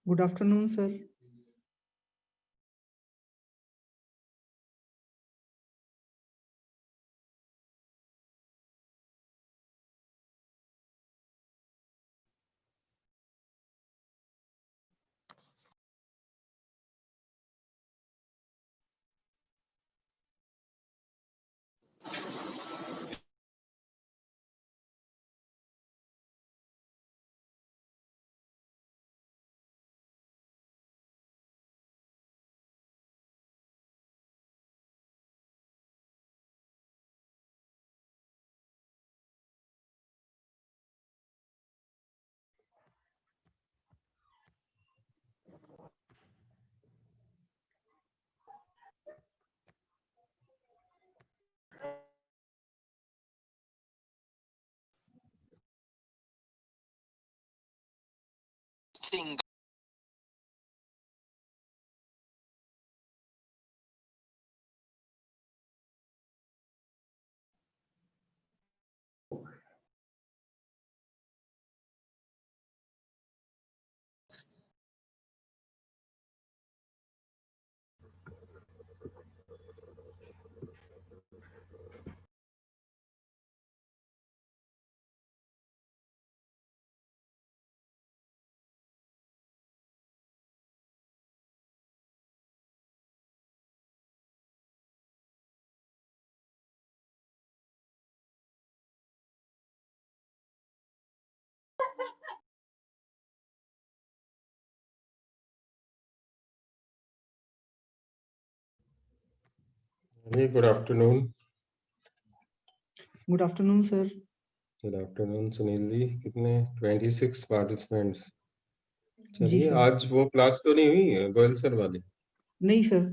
Good afternoon, sir. Good afternoon. Good afternoon, sir. Good afternoon, Sunil ji. कितने 26 participants. जी चलिए, sir. आज वो क्लास तो नहीं हुई गोयल सर वाली? नहीं सर.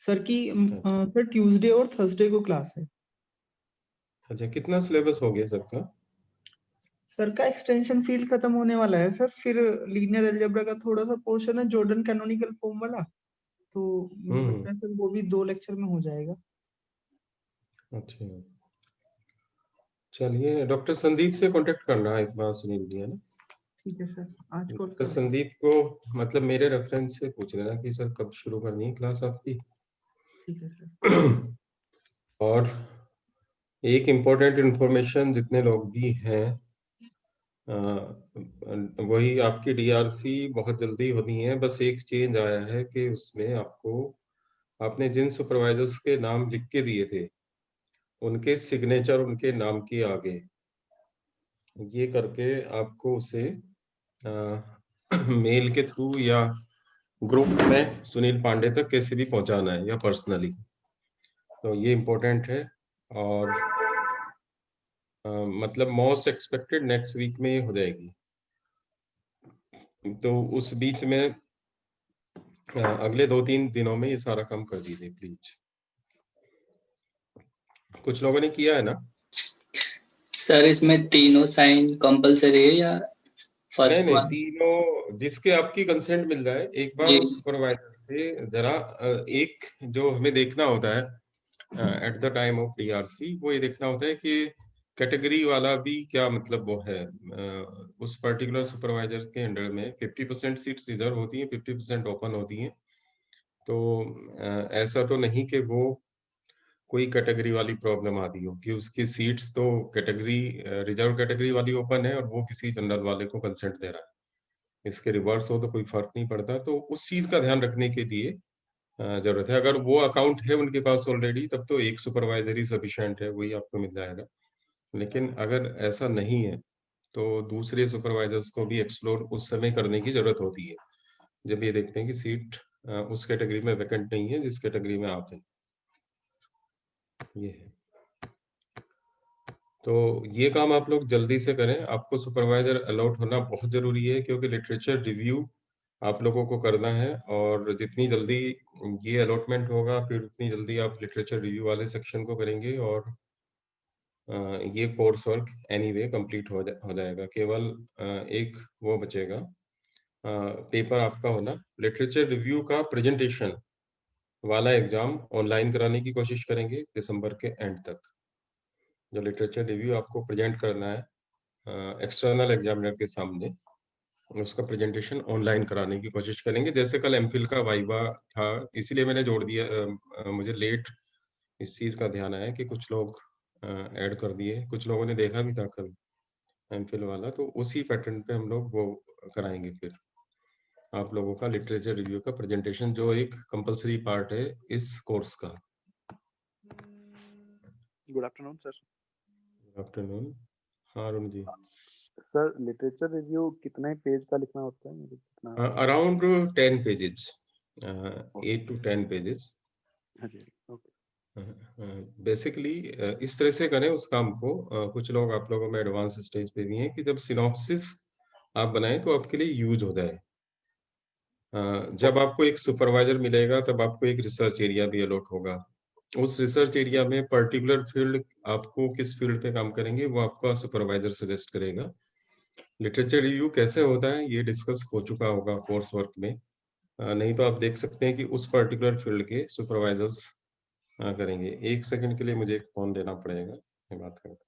सर की सर ट्यूसडे और थर्सडे को क्लास है. अच्छा, कितना सिलेबस हो गया सबका? सर का एक्सटेंशन फील्ड खत्म होने वाला है सर. फिर लीनियर अलजेब्रा का थोड़ा सा पोर्शन है, जॉर्डन कैनोनिकल फॉर्म वाला. तो मुझे लगता है सर वो भी 2 लेक्चर में हो जाएगा. अच्छा, चलिए डॉक्टर संदीप से कांटेक्ट करना एक बार सुनील जी, है ना? ठीक है सर, आज कॉल डॉक्टर कर. संदीप को मतलब मेरे रेफरेंस से पूछ लेना कि सर कब शुरू करनी है क्लास आपकी. ठीक है सर. और एक इम्पोर्टेंट इंफॉर्मेशन जितने लोग भी हैं, वही आपकी डीआरसी बहुत जल्दी होनी है. बस एक चेंज आया है कि उसमें आपने जिन सुपरवाइजर्स के नाम लिख के दिए थे उनके सिग्नेचर उनके नाम के आगे ये करके आपको उसे मेल के थ्रू या ग्रुप में सुनील पांडे तक कैसे भी पहुंचाना है या पर्सनली. तो ये इम्पोर्टेंट है. और मतलब मोस्ट एक्सपेक्टेड नेक्स्ट वीक में ये हो जाएगी. तो उस बीच में अगले 2-3 दिनों में ये सारा काम कर दीजिए प्लीज. कुछ लोगों ने किया है ना? सर इसमें तीनों साइन कंपलसरी है या फर्स्ट नहीं, वन? तीनों जिसके आपकी कंसेंट मिल जाए. एक बार जी. उस सुपरवाइजर से जरा एक जो हमें देखना होता है at the time of DRC, वो ये देखना होता है कि कैटेगरी वाला भी क्या मतलब वो है. उस पर्टिकुलर सुपरवाइजर के अंडर में 50% सीट्स इधर होती हैं, 50% ओपन होती हैं. तो ऐसा तो नहीं कि वो कोई कैटेगरी वाली प्रॉब्लम आती हो कि उसकी सीट्स तो कैटेगरी रिजर्व कैटेगरी वाली ओपन है और वो किसी जनरल वाले को कंसेंट दे रहा है. इसके रिवर्स हो तो कोई फर्क नहीं पड़ता. तो उस चीज का ध्यान रखने के लिए जरूरत है. अगर वो अकाउंट है उनके पास ऑलरेडी तब तो एक सुपरवाइजर ही सफिशिएंट है, वही आपको मिल जाएगा. लेकिन अगर ऐसा नहीं है तो दूसरे सुपरवाइजर्स को भी एक्सप्लोर उस समय करने की जरूरत होती है जब ये देखते हैं कि सीट उस कैटेगरी में वैकेंट नहीं है जिस कैटेगरी में आप हैं. ये है. तो ये काम आप लोग जल्दी से करें. आपको सुपरवाइजर अलॉट होना बहुत जरूरी है क्योंकि लिटरेचर रिव्यू आप लोगों को करना है. और जितनी जल्दी ये अलॉटमेंट होगा फिर उतनी जल्दी आप लिटरेचर रिव्यू वाले सेक्शन को करेंगे और ये कोर्स वर्क एनीवे कंप्लीट हो जाएगा. केवल एक वो बचेगा पेपर आपका होना, लिटरेचर रिव्यू का प्रेजेंटेशन वाला एग्जाम ऑनलाइन कराने की कोशिश करेंगे दिसंबर के एंड तक। जो लिटरेचर रिव्यू आपको प्रेजेंट करना है एक्सटर्नल एग्जामिनर के सामने, उसका प्रेजेंटेशन ऑनलाइन कराने की कोशिश करेंगे। जैसे कल एमफिल का वाइवा था, इसीलिए मैंने जोड़ दिया। मुझे लेट इस चीज का ध्यान आया कि कुछ लोग ऐड कर दिए, कुछ लोगों ने देखा भी था कल एमफिल वाला, तो उसी पैटर्न पे हम लोग वो कराएंगे फिर आप लोगों का लिटरेचर रिव्यू का प्रेजेंटेशन, जो एक कंपलसरी पार्ट है इस कोर्स का। Good afternoon sir. Good afternoon. हाँ Arun ji. Sir literature review कितने पेज का लिखना होता है, मुझे कितना? Around 10 pages, 8 to 10 pages. हाँ जी, ओके। बेसिकली इस तरह से करें उस काम को। कुछ लोग आप लोगों में एडवांस स्टेज पे भी हैं कि जब सिनॉप्सिस आप बनाएं तो आपके लिए यूज हो जाए। जब आपको एक सुपरवाइजर मिलेगा तब आपको एक रिसर्च एरिया भी अलॉट होगा। उस रिसर्च एरिया में पर्टिकुलर फील्ड, आपको किस फील्ड पे काम करेंगे वो आपका सुपरवाइजर सजेस्ट करेगा। लिटरेचर रिव्यू कैसे होता है ये डिस्कस हो चुका होगा कोर्स वर्क में। नहीं तो आप देख सकते हैं कि उस पर्टिकुलर फील्ड के सुपरवाइजर्स करेंगे। एक सेकंड के लिए मुझे एक फोन लेना पड़ेगा, मैं बात करता हूँ।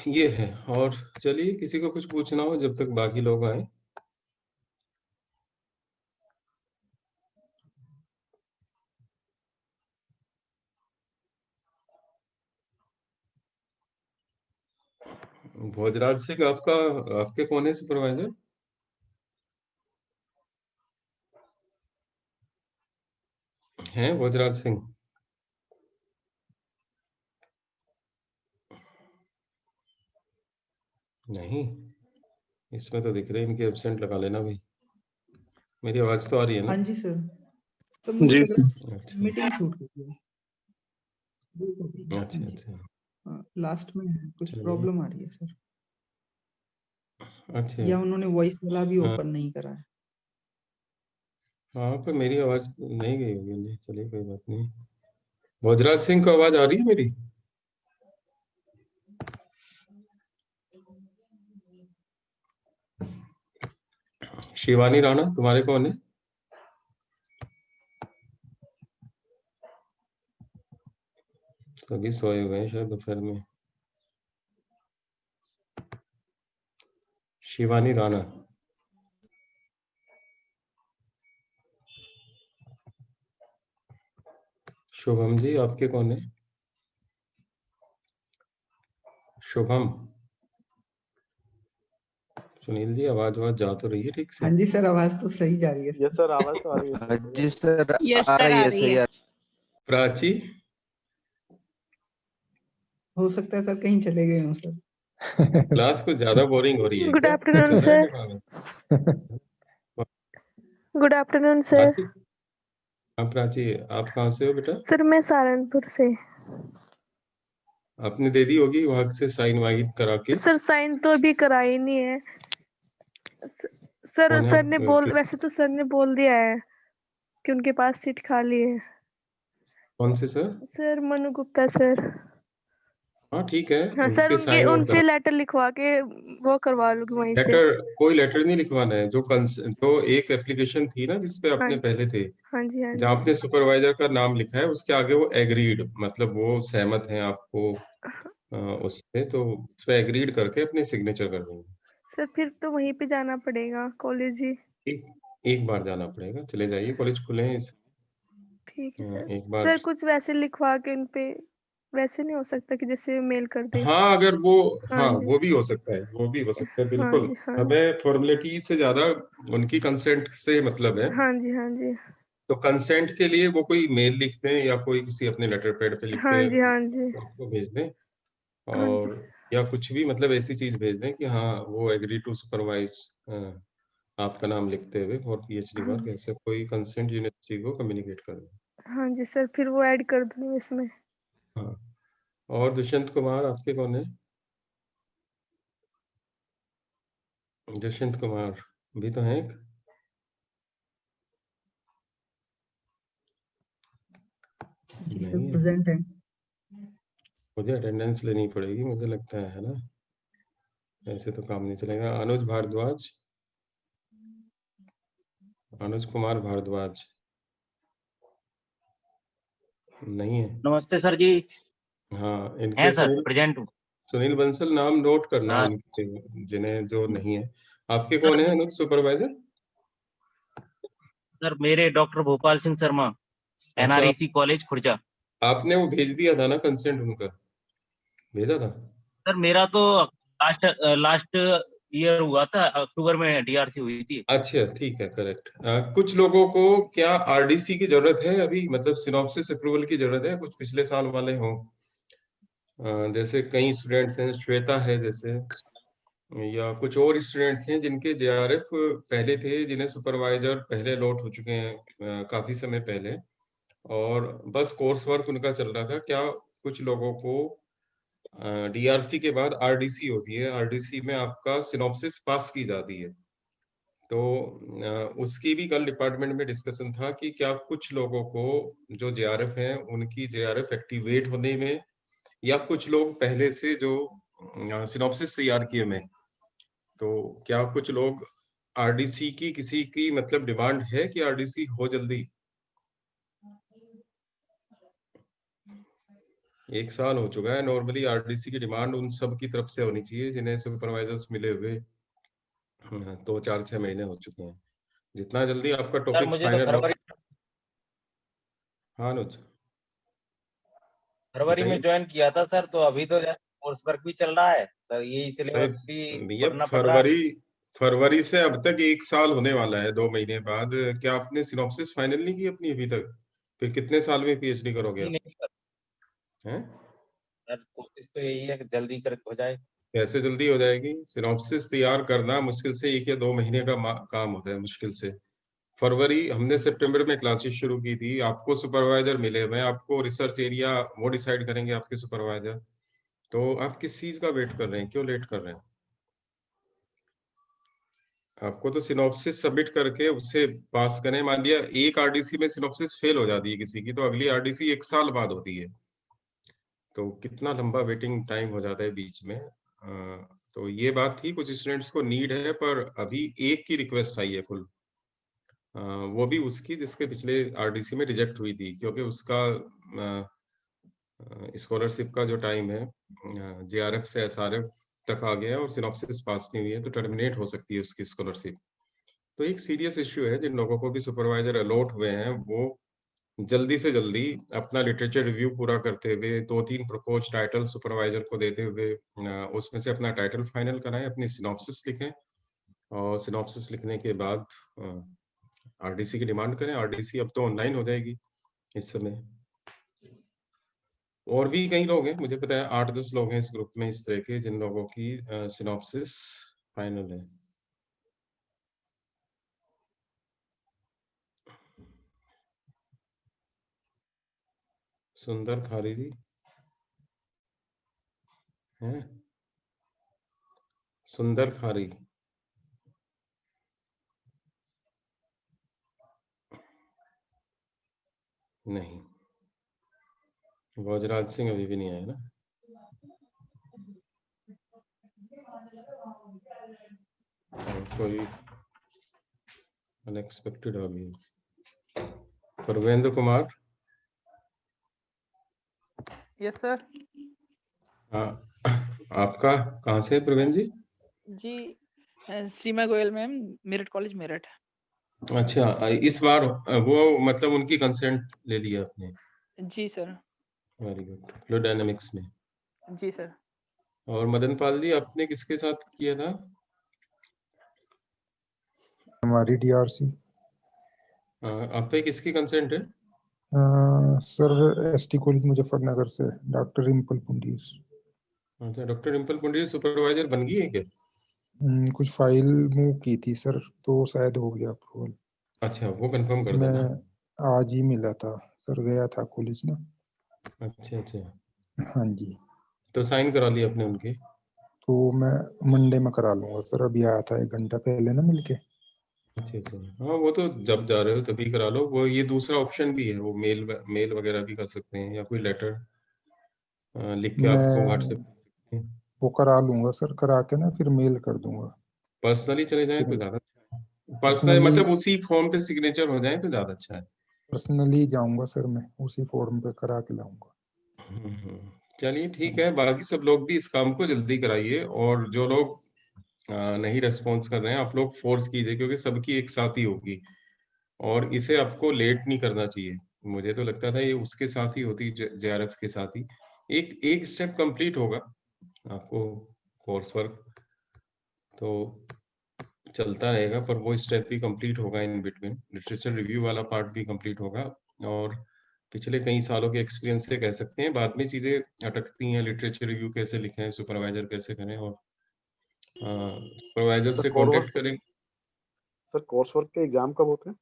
ये है। और चलिए, किसी को कुछ पूछना हो जब तक बाकी लोग आए। भोजराज सिंह आपके कौन है सुपरवाइजर? हैं भोजराज सिंह? नहीं, इसमें तो दिख रहे हैं, इनके एब्सेंट लगा लेना भाई। मेरी आवाज तो आ रही है हाँ ना? जी सर, तो मुझे जी लग रहा है अच्छा मीटिंग छूट गई है। हाँ अच्छा जी, अच्छा। हाँ, लास्ट में है, कुछ चलिए, प्रॉब्लम आ रही है सर, अच्छा। या उन्होंने वॉइस वाला भी हाँ ओपन नहीं करा है। हाँ, पर मेरी आवाज नहीं गई होगी। नहीं, चलिए कोई बात नहीं। भोजराज सिंह को आवाज आ रही है मेरी? शिवानी राणा, तुम्हारे कौन है? सभी सोए हुए हैं शायद दोपहर में। शिवानी राणा। शुभम जी, आपके कौन है? शुभम। सुनील जी, आवाज जा तो रही है ठीक से? हाँ जी सर, आवाज तो सही जा रही है। यस सर, आवाज तो आ रही है सर। जी सर, यस आ सर, रही आ है, रही सही है। प्राची। हो सकता है सर कहीं चले गए हों सर। क्लास कुछ ज्यादा बोरिंग हो रही है गुड क्या? आफ्टरनून चल रहा है सर। क्या class? Good afternoon sir. Prachi, हाँ प्राची, आप कहाँ से हो बेटा? सर मैं सहारनपुर से। आपने दे दी होगी वहां से साइन वाइन करा के। सर साइन तो अभी करा ही नहीं है। सर कौन है सर ने बोल किस वैसे तो सर ने बोल दिया है कि उनके पास सीट खाली है। कौन से sir? Sir Manu Gupta sir. हाँ ठीक है, हाँ सर, उसके उनके साइन आउट उनसे करा। लेटर लिखवा के वो करवा लूंगी वहीं से। लेटर, कोई लेटर नहीं लिखवाना है। जो एक एप्लीकेशन थी ना जिसपे हाँ आपने पहले थे, हाँ जी हाँ जहाँ जी। आपने सुपरवाइजर का नाम लिखा है उसके आगे वो एग्रीड, मतलब वो सहमत हैं आपको उससे, तो उस पे एग्रीड करके अपने सिग्नेचर कर देंगे। सर फिर तो वहीं पे जाना पड़ेगा कॉलेज ही। एक एक बार जाना पड़ेगा, चले जाइए, कॉलेज खुले हैं ठीक है सर। एक बार। सर कुछ वैसे लिखवा के उन पे, वैसे नहीं हो सकता कि जैसे मेल कर दे? हाँ अगर वो, हाँ हाँ जी वो भी हो सकता है, वो भी हो सकता है हाँ बिल्कुल। जी हाँ जी हमें फॉर्मेलिटी से ज्यादा उनकी कंसेंट से मतलब है। हाँ जी हाँ जी तो कंसेंट के लिए वो कोई मेल लिख दें या कोई किसी अपने लेटर पैड पे लिख हाँ के जी हाँ जी आपको भेज दें, हाँ जी और या कुछ भी मतलब ऐसी चीज भेज दें कि हाँ वो एग्री टू सुपरवाइज आपका नाम लिखते हुए फॉर पीएचडी हाँ वर्क, ऐसे कोई कंसेंट यूनिवर्सिटी को कम्युनिकेट कर दें। हाँ जी सर, फिर वो ऐड कर दूँ इसमें। हाँ, और दुष्यंत कुमार आपके कौन है? दुष्यंत कुमार भी तो है एक। जी सर, नहीं है, प्रेजेंट है। मुझे अटेंडेंस लेनी पड़ेगी, मुझे लगता है ना, ऐसे तो काम नहीं चलेगा। अनुज भारद्वाज, अनुज कुमार भारद्वाज नहीं है। नमस्ते सर जी। हाँ, इनके हैं सर, सुनील प्रेजेंट हूँ। सुनील बंसल नाम नोट करना हाँ इनके, जिन्हें जो नहीं है। आपके सर, कौन है अनुज सुपरवाइजर? सर मेरे डॉक्टर भोपाल सिंह शर्मा, अच्छा, एनआरईसी कॉलेज खुर्जा। आपने वो भेज दिया था ना कंसेंट, उनका भेजा था? सर मेरा तो लास्ट लास्ट ईयर हुआ था, अक्टूबर में डीआरसी हुई थी। अच्छा, ठीक है, करेक्ट। कुछ लोगों को क्या आरडीसी की जरूरत है अभी, मतलब सिनॉप्सिस अप्रूवल की जरूरत है? कुछ पिछले साल वाले हों, जैसे कई स्टूडेंट्स हैं, श्वेता है जैसे, या कुछ और स्टूडेंट्स हैं जिनके जेआरएफ पहले थे, जिन्हें सुपरवाइजर पहले अलॉट हो चुके हैं काफी समय पहले, और बस कोर्स वर्क उनका चल रहा था। क्या कुछ लोगों को डीआरसी के बाद आरडीसी होती है, आरडीसी में आपका सिनॉप्सिस पास की जाती है, तो उसकी भी कल डिपार्टमेंट में डिस्कशन था कि क्या कुछ लोगों को जो जेआरएफ हैं उनकी जेआरएफ एक्टिवेट होने में, या कुछ लोग पहले से जो सिनॉप्सिस तैयार किए में, तो क्या कुछ लोग आरडीसी की किसी की मतलब डिमांड है कि आरडीसी हो जल्दी? 1 साल हो चुका है। नॉर्मली आरडीसी की डिमांड उन सब की तरफ से होनी चाहिए जिन्हें सुपरवाइजर्स मिले हुए तो 4-6 महीने हो चुके हैं। जितना जल्दी आपका सर टॉपिक मुझे तो फाइनल हो। फरवरी हाँ अनुज, फरवरी में बताइए। ज्वाइन किया था सर, तो अभी तो कोर्स वर्क भी चल रहा है सर, यही अरे सिलेबस भी भैया, पढ़ना पड़ रहा है। फरवरी से अब तक 1 साल होने वाला है, 2 महीने बाद। क्या आपने सिनॉप्सिस फाइनल नहीं की अपनी अभी तक? फिर कितने साल में पीएचडी करोगे नहीं आप? नहीं सर, हैं? सर कोशिश तो यही है कि जल्दी कर हो जाए। कैसे जल्दी हो जाएगी? सिनॉप्सिस तैयार करना मुश्किल से 1 या 2 महीने का काम होता है, मुश्किल से। फरवरी, हमने सितंबर में क्लासेस शुरू की थी, आपको सुपरवाइजर मिले हुए हैं, आपको रिसर्च एरिया वो डिसाइड करेंगे आपके सुपरवाइजर, तो आप किस चीज का वेट कर रहे हैं? क्यों लेट कर रहे हैं? आपको तो सिनॉप्सिस सबमिट करके उसे पास करें। मान लिया एक आरडीसी में सिनॉप्सिस फेल हो जाती है किसी की, तो अगली आरडीसी 1 साल बाद होती है, तो कितना लंबा वेटिंग टाइम हो जाता है बीच में। तो ये बात थी, कुछ स्टूडेंट्स को नीड है, पर अभी एक की रिक्वेस्ट आई है कुल, वो भी उसकी जिसके पिछले आरडीसी में रिजेक्ट हुई थी, क्योंकि उसका स्कॉलरशिप का जो टाइम है जेआरएफ से एसआरएफ तक आ गया है और सिनॉप्सिस पास नहीं हुई है, तो टर्मिनेट हो सकती है उसकी स्कॉलरशिप। तो एक सीरियस इश्यू है। जिन लोगों को भी सुपरवाइजर अलॉट हुए हैं वो जल्दी से जल्दी अपना लिटरेचर रिव्यू पूरा करते हुए 2-3 प्रपोज टाइटल सुपरवाइजर को देते हुए उसमें से अपना टाइटल फाइनल कराएं, अपनी सिनॉप्सिस लिखें, और सिनॉप्सिस लिखने के बाद आरडीसी की डिमांड करें। आरडीसी अब तो ऑनलाइन हो जाएगी इस समय। और भी कई लोग हैं, मुझे पता है 8-10 लोग हैं इस ग्रुप में इस तरह के जिन लोगों की सिनॉप्सिस फाइनल है। सुंदर खारीजी हैं? सुंदर खारी नहीं, भोजराज सिंह अभी भी नहीं आया ना। और कोई अनएक्सपेक्टेड आ गई। परवेंद्र कुमार। Yes sir. हाँ, आपका कहाँ से है प्रवीण जी? जी सीमा गोयल मैम, मेरठ कॉलेज मेरठ। अच्छा, इस बार वो मतलब उनकी कंसेंट ले लिया आपने? जी sir. Very good. Fluid dynamics में। जी सर। और मदन पाल जी, आपने किसके साथ किया था? हमारी डीआरसी। आप पे किसकी कंसेंट है? सर एसटी कॉलेज मुजफ्फरनगर से डॉक्टर रिम्पल पुंडीर। अच्छा, डॉक्टर रिम्पल पुंडीर सुपरवाइजर बन गई है क्या? कुछ फाइल मूव की थी सर, तो शायद हो गया अप्रूवल। अच्छा, वो कंफर्म कर मैं देना। आज ही मिला था सर, गया था कॉलेज ना। अच्छा अच्छा, हाँ जी, तो साइन करा लिए अपने उनके? तो मैं मंडे में करा लूंगा सर, अभी आया था 1 घंटा पहले ना मिलके। अच्छा अच्छा, हाँ वो तो जब जा रहे हो तभी करा लो। वो ये दूसरा ऑप्शन भी है, वो मेल वगैरह भी कर सकते हैं, या कोई लेटर लिख के आपको मैं व्हाट्सएप। वो करा लूंगा सर, करा के ना फिर मेल कर दूंगा। पर्सनली चले जाए तो ज्यादा अच्छा है। पर्सनल पर्सनली मतलब उसी फॉर्म पे सिग्नेचर हो जाए तो ज्यादा अच्छा है। पर्सनली जाऊंगा सर, मैं उसी फॉर्म पे करा के लाऊंगा। चलिए ठीक है, बाकी सब लोग भी इस काम को जल्दी कराइए, और जो लोग नहीं रेस्पॉन्स कर रहे हैं आप लोग फोर्स कीजिए, क्योंकि सबकी एक साथ ही होगी, और इसे आपको लेट नहीं करना चाहिए। मुझे तो लगता था ये उसके साथ ही होती, जेआरएफ के साथ ही एक एक स्टेप कंप्लीट होगा आपको, कोर्स वर्क तो चलता रहेगा, पर वो स्टेप भी कंप्लीट होगा इन बिटवीन। लिटरेचर रिव्यू वाला पार्ट भी कंप्लीट होगा, और पिछले कई सालों के एक्सपीरियंस से कह सकते हैं, बाद में चीजें अटकती हैं। लिटरेचर रिव्यू कैसे लिखें, सुपरवाइजर कैसे करें, और सुपरवाइजर से कांटेक्ट करें। सर कोर्स वर्क के एग्जाम कब होते हैं?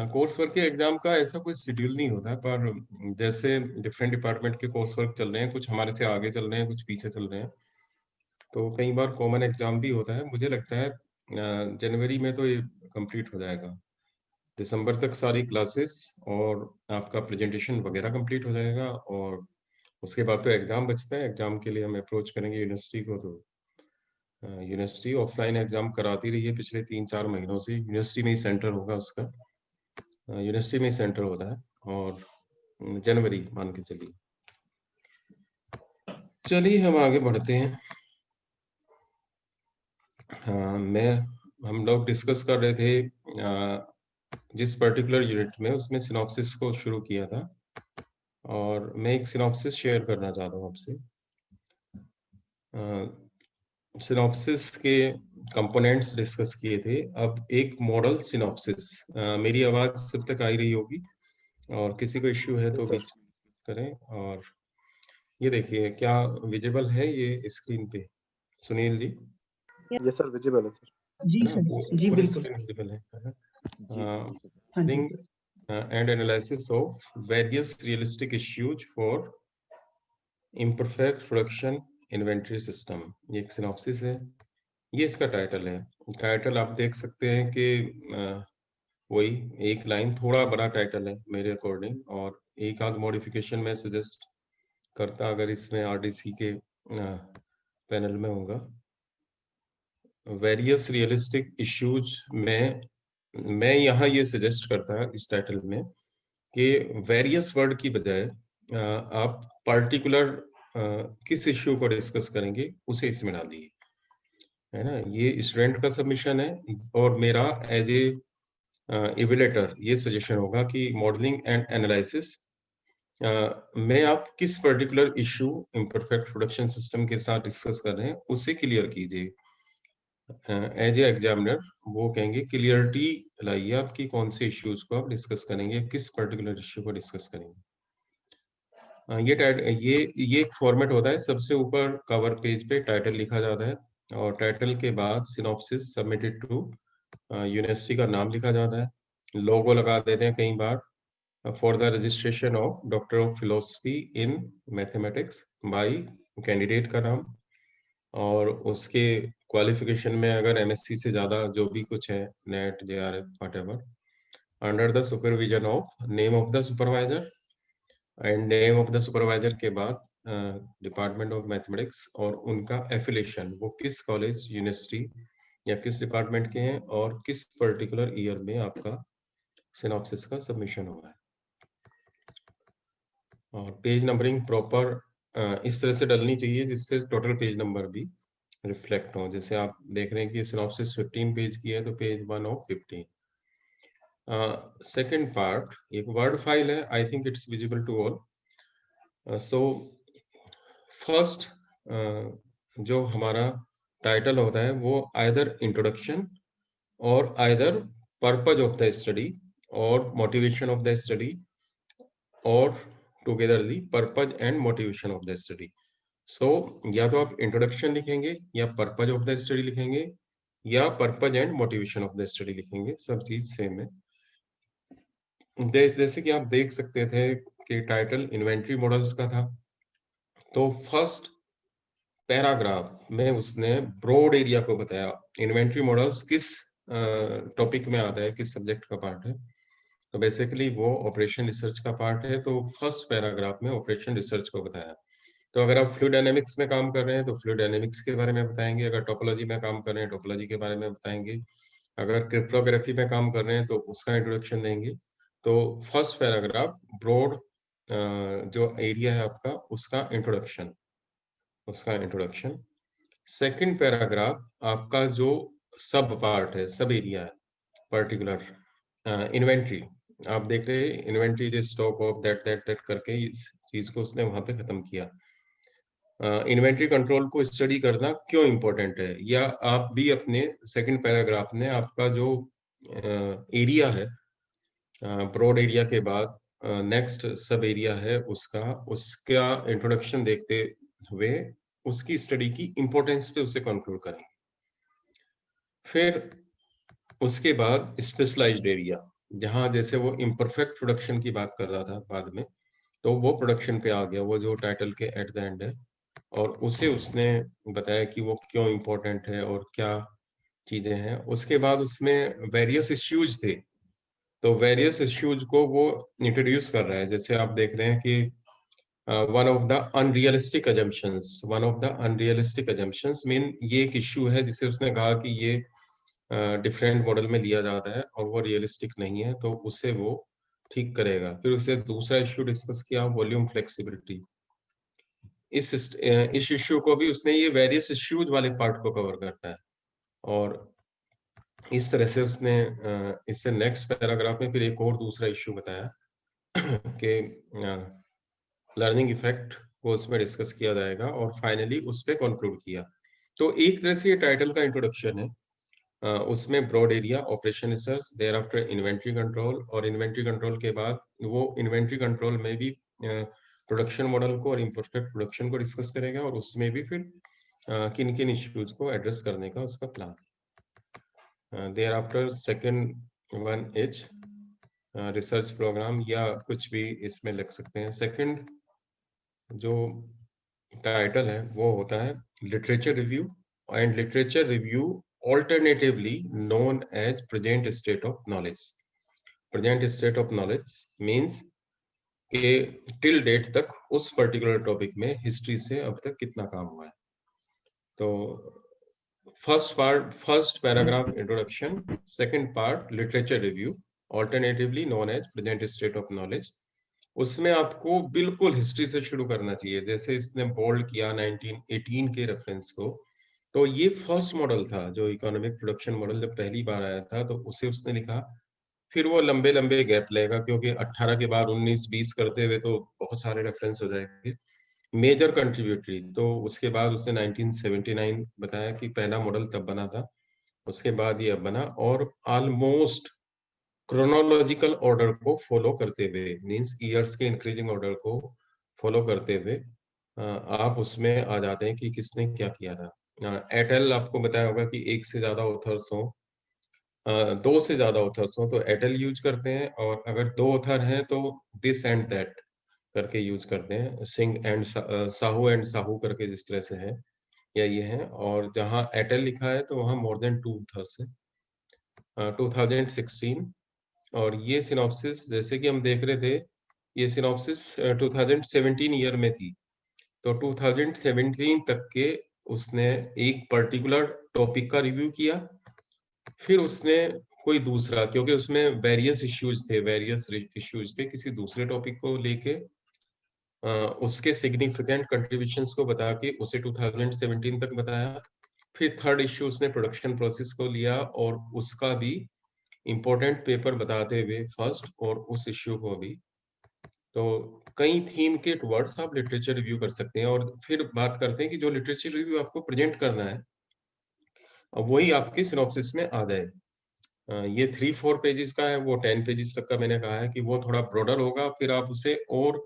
कोर्स वर्क के एग्जाम का ऐसा कोई शेड्यूल नहीं होता है, पर जैसे डिफरेंट डिपार्टमेंट के कोर्स वर्क चल रहे हैं, कुछ हमारे से आगे चल रहे हैं, कुछ पीछे चल रहे हैं, तो कई बार कॉमन एग्जाम भी होता है। मुझे लगता है जनवरी में तो ये कंप्लीट हो जाएगा, दिसंबर तक सारी क्लासेस और आपका प्रेजेंटेशन वगैरह कंप्लीट हो जाएगा, और उसके बाद तो एग्जाम बचता है। एग्जाम के लिए हम अप्रोच करेंगे यूनिवर्सिटी को, तो यूनिवर्सिटी ऑफलाइन एग्जाम कराती रही है पिछले 3-4 महीनों से। यूनिवर्सिटी में ही सेंटर होगा उसका, यूनिवर्सिटी में ही सेंटर होता है, और जनवरी मान के चलिए। चलिए हम आगे बढ़ते हैं। हाँ, हम लोग डिस्कस कर रहे थे जिस पर्टिकुलर यूनिट में, उसमें सिनॉप्सिस को शुरू किया था, और मैं एक सिनॉप्सिस शेयर करना चाहता हूँ आपसे। सिनॉप्सिस के कंपोनेंट्स डिस्कस किए थे, अब एक मॉडल सिनॉप्सिस। मेरी आवाज सब तक आ ही रही होगी, और किसी को इश्यू है तो बीच में करें। और ये देखिए, क्या विजिबल है ये स्क्रीन पे Sunil ji? Yes sir, visible है सर। जी है ना, सर, जी पूरी बिल्कुल। स्क्रीन विजिबल है ना? हाँ जी। Think and analysis of various realistic issues for imperfect production inventory system, ये एक सिनॉप्सिस है। ये इसका टाइटल है। टाइटल आप देख सकते हैं कि वही एक लाइन, थोड़ा बड़ा टाइटल है मेरे अकॉर्डिंग, और एक आध मॉडिफिकेशन मैं सजेस्ट करता अगर इसमें आरडीसी के पैनल में होगा। वेरियस रियलिस्टिक इश्यूज में मैं यहाँ ये सजेस्ट करता इस टाइटल में कि वेरियस वर्ड की बजाय आप पर्टिकुलर किस इश्यू को डिस्कस करेंगे उसे इसमें डालिए, है ना। ये स्टूडेंट का सबमिशन है, और मेरा एज ए इवेलेटर ये सजेशन होगा कि मॉडलिंग एंड एनालिसिस में आप किस particular issue imperfect production system के साथ डिस्कस कर रहे हैं उसे क्लियर कीजिए। एज ए एग्जामिनर वो कहेंगे क्लियरिटी लाइए आपकी, कौन से इश्यूज को आप डिस्कस करेंगे, किस पर्टिकुलर इश्यू को डिस्कस करेंगे। ये एक फॉर्मेट होता है। सबसे ऊपर कवर पेज पे टाइटल लिखा जाता है, और टाइटल के बाद सिनॉप्सिस सबमिटेड टू यूनिवर्सिटी का नाम लिखा जाता है, लोगो लगा देते हैं कई बार, for the registration of doctor of philosophy in mathematics by candidate का नाम, और उसके क्वालिफिकेशन में अगर एमएससी से ज्यादा जो भी कुछ है, net, JRF, whatever, under the supervision of name of the supervisor, and name of the supervisor के बाद डिपार्टमेंट ऑफ मैथमेटिक्स, और उनका एफिलिएशन, वो किस कॉलेज, यूनिवर्सिटी या किस डिपार्टमेंट के हैं, और किस पर्टिकुलर ईयर में आपका सिनॉप्सिस का सबमिशन हुआ है। और पेज नंबरिंग प्रॉपर इस तरह से डलनी चाहिए जिससे टोटल पेज नंबर भी रिफ्लेक्ट हो। जैसे आप देख रहे हैं कि सिनॉप्सिस 15 पेज की है, तो पेज 1 ऑफ 15। सेकेंड पार्ट एक वर्ड फाइल है, I think it's visible to all. So first जो हमारा टाइटल होता है वो आइदर इंट्रोडक्शन और either purpose of the study और मोटिवेशन ऑफ द स्टडी, और together the purpose and motivation of the study. या तो आप इंट्रोडक्शन लिखेंगे या पर्पज ऑफ द स्टडी लिखेंगे या purpose and motivation of the study लिखेंगे, सब चीज सेम है। जैसे कि आप देख सकते थे कि टाइटल इन्वेंट्री मॉडल्स का था, तो फर्स्ट पैराग्राफ में उसने ब्रॉड एरिया को बताया, इन्वेंट्री मॉडल्स किस टॉपिक में आता है, किस सब्जेक्ट का पार्ट है। तो बेसिकली वो ऑपरेशन रिसर्च का पार्ट है, तो फर्स्ट पैराग्राफ में ऑपरेशन रिसर्च को बताया। तो अगर आप फ्लूइड डायनेमिक्स में काम कर रहे हैं तो फ्लूइड डायनेमिक्स के बारे में बताएंगे, अगर टोपोलॉजी में काम कर रहे हैं टोपोलॉजी के बारे में बताएंगे, अगर क्रिप्टोग्राफी में काम कर रहे हैं तो उसका इंट्रोडक्शन देंगे। तो फर्स्ट पैराग्राफ ब्रॉड जो एरिया है आपका उसका इंट्रोडक्शन, सेकंड पैराग्राफ आपका जो सब पार्ट है, सब एरिया है, पर्टिकुलर इन्वेंट्री, आप देख रहे हैं inventory is stock of that करके इस चीज को उसने वहां पे खत्म किया। इन्वेंट्री कंट्रोल को स्टडी करना क्यों इम्पोर्टेंट है, या आप भी अपने सेकंड पैराग्राफ में आपका जो एरिया है, ब्रॉड एरिया के बाद नेक्स्ट सब एरिया है उसका इंट्रोडक्शन देखते हुए उसकी स्टडी की इंपॉर्टेंस पे उसे कंक्लूड करें। फिर उसके बाद स्पेशलाइज्ड एरिया, जहां जैसे वो इम्परफेक्ट प्रोडक्शन की बात कर रहा था बाद में, तो वो प्रोडक्शन पे आ गया, वो जो टाइटल के एट द एंड है, और उसे उसने बताया कि वो क्यों इम्पोर्टेंट है और क्या चीजें हैं। उसके बाद उसमें वेरियस इश्यूज थे, तो वेरियस इश्यूज को वो इंट्रोड्यूस कर रहा है। जैसे आप देख रहे हैं कि one of the unrealistic assumptions mean ये एक इश्यू है जिसे उसने कहा कि ये डिफरेंट मॉडल में लिया जाता है और वो रियलिस्टिक नहीं है, तो उसे वो ठीक करेगा। फिर उसे दूसरा इश्यू डिस्कस किया, वॉल्यूम फ्लेक्सिबिलिटी। इस इश्यू को भी उसने, ये वेरियस इश्यूज वाले पार्ट को कवर करता है, और इस तरह से उसने इससे नेक्स्ट पैराग्राफ में फिर एक और दूसरा इश्यू बताया कि लर्निंग इफेक्ट को उसमें डिस्कस किया जाएगा, और फाइनली उस पर कंक्लूड किया। तो एक तरह से ये टाइटल का इंट्रोडक्शन है। उसमें broad area, operation research, thereafter inventory control, और इन्वेंट्री कंट्रोल के बाद वो इन्वेंट्री कंट्रोल में भी प्रोडक्शन मॉडल को और इम्परफेक्ट प्रोडक्शन को डिस्कस करेगा, और उसमें भी फिर किन किन इश्यूज को एड्रेस करने का उसका plan. Thereafter second one is research programme, या कुछ भी इसमें लिख सकते हैं। सेकेंड जो टाइटल है वो होता है literature review, and literature review alternatively known as present state of knowledge. Present state of knowledge means कि टिल डेट तक उस पर्टिकुलर टॉपिक में हिस्ट्री से अब तक कितना काम हुआ है। तो first paragraph introduction, second part literature review, alternatively known as present state of knowledge. उसमें आपको बिल्कुल हिस्ट्री से शुरू करना चाहिए, जैसे इसने बोल्ड किया 1918 के रेफरेंस को। तो ये फर्स्ट मॉडल था जो इकोनॉमिक प्रोडक्शन मॉडल जब पहली बार आया था, तो उसे उसने लिखा। फिर वो लंबे लंबे गैप लेगा, क्योंकि 18 के बाद 19-20 करते हुए तो बहुत सारे रेफरेंस हो जाएंगे। मेजर कंट्रीब्यूटरी, तो उसके बाद उसने 1979 बताया कि पहला मॉडल तब बना था, उसके बाद ये अब बना, और ऑलमोस्ट क्रोनोलॉजिकल ऑर्डर को फॉलो करते हुए, मींस ईयर्स के इंक्रीजिंग ऑर्डर को फॉलो करते हुए आप उसमें आ जाते हैं कि किसने क्या किया था। एटेल आपको बताया होगा कि एक से ज्यादा ऑथर्स हो, दो से ज्यादा ऑथर्स हो तो एटेल यूज करते हैं, और अगर दो ऑथर हैं तो दिस एंड दैट करके यूज करते हैं, सिंह एंड साहू एंड साहू करके जिस तरह से है, या ये है। और जहां एटेल लिखा है तो वहां मोर देन 2 ऑथर्स है। 2016, और ये सिनॉप्सिस जैसे कि हम देख रहे थे, ये सिनॉप्सिस 2017 ईयर में थी, तो 2017 तक के उसने एक पर्टिकुलर टॉपिक का रिव्यू किया, फिर उसने कोई दूसरा, क्योंकि उसमें वेरियस इश्यूज थे किसी दूसरे टॉपिक को लेके, उसके सिग्निफिकेंट कंट्रीब्यूशंस को बता के उसे 2017 तक बताया। फिर थर्ड इश्यू उसने प्रोडक्शन प्रोसेस को लिया और उसका भी इम्पोर्टेंट पेपर बताते हुए फर्स्ट, और उस इश्यू को भी। तो कई थीम के टुवर्ड्स आप लिटरेचर रिव्यू कर सकते हैं, और फिर बात करते हैं कि जो लिटरेचर रिव्यू आपको प्रेजेंट करना है वही आपके सिनॉप्सिस में आ जाए। ये 3-4 पेजेस का है, वो 10 पेजेस तक का मैंने कहा है कि वो थोड़ा ब्रॉडर होगा, फिर आप उसे और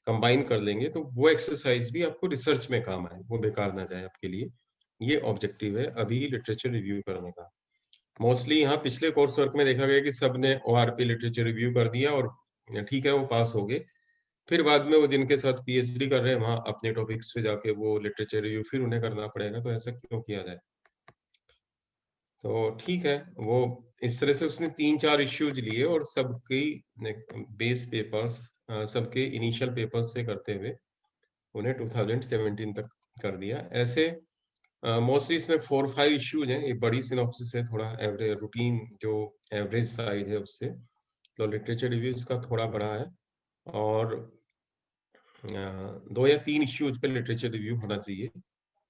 कंबाइन कर लेंगे तो वो एक्सरसाइज भी आपको रिसर्च में काम आए, वो बेकार ना जाए आपके लिए। ये ऑब्जेक्टिव है अभी लिटरेचर रिव्यू करने का। मोस्टली यहाँ पिछले कोर्स वर्क में देखा गया कि सबने ORP लिटरेचर रिव्यू कर दिया और ठीक है वो पास हो गए, फिर बाद में वो जिनके साथ PhD कर रहे हैं वहां अपने टॉपिक्स पे जाके वो लिटरेचर रिव्यू फिर उन्हें करना पड़ेगा, तो ऐसा क्यों किया जाए। तो ठीक है, वो इस तरह से उसने 3-4 इश्यूज लिए और सबकी बेस पेपर्स, सबके इनिशियल पेपर्स से करते हुए उन्हें 2017 तक कर दिया। ऐसे मोस्टली इसमें 4-5 इश्यूज हैं, एक बड़ी सिनॉप्सिस है, थोड़ा एवरेज रूटीन जो एवरेज साइज है उससे, तो लिटरेचर रिव्यू इसका थोड़ा बड़ा है और 2 या 3 इश्यूज पे लिटरेचर रिव्यू होना चाहिए।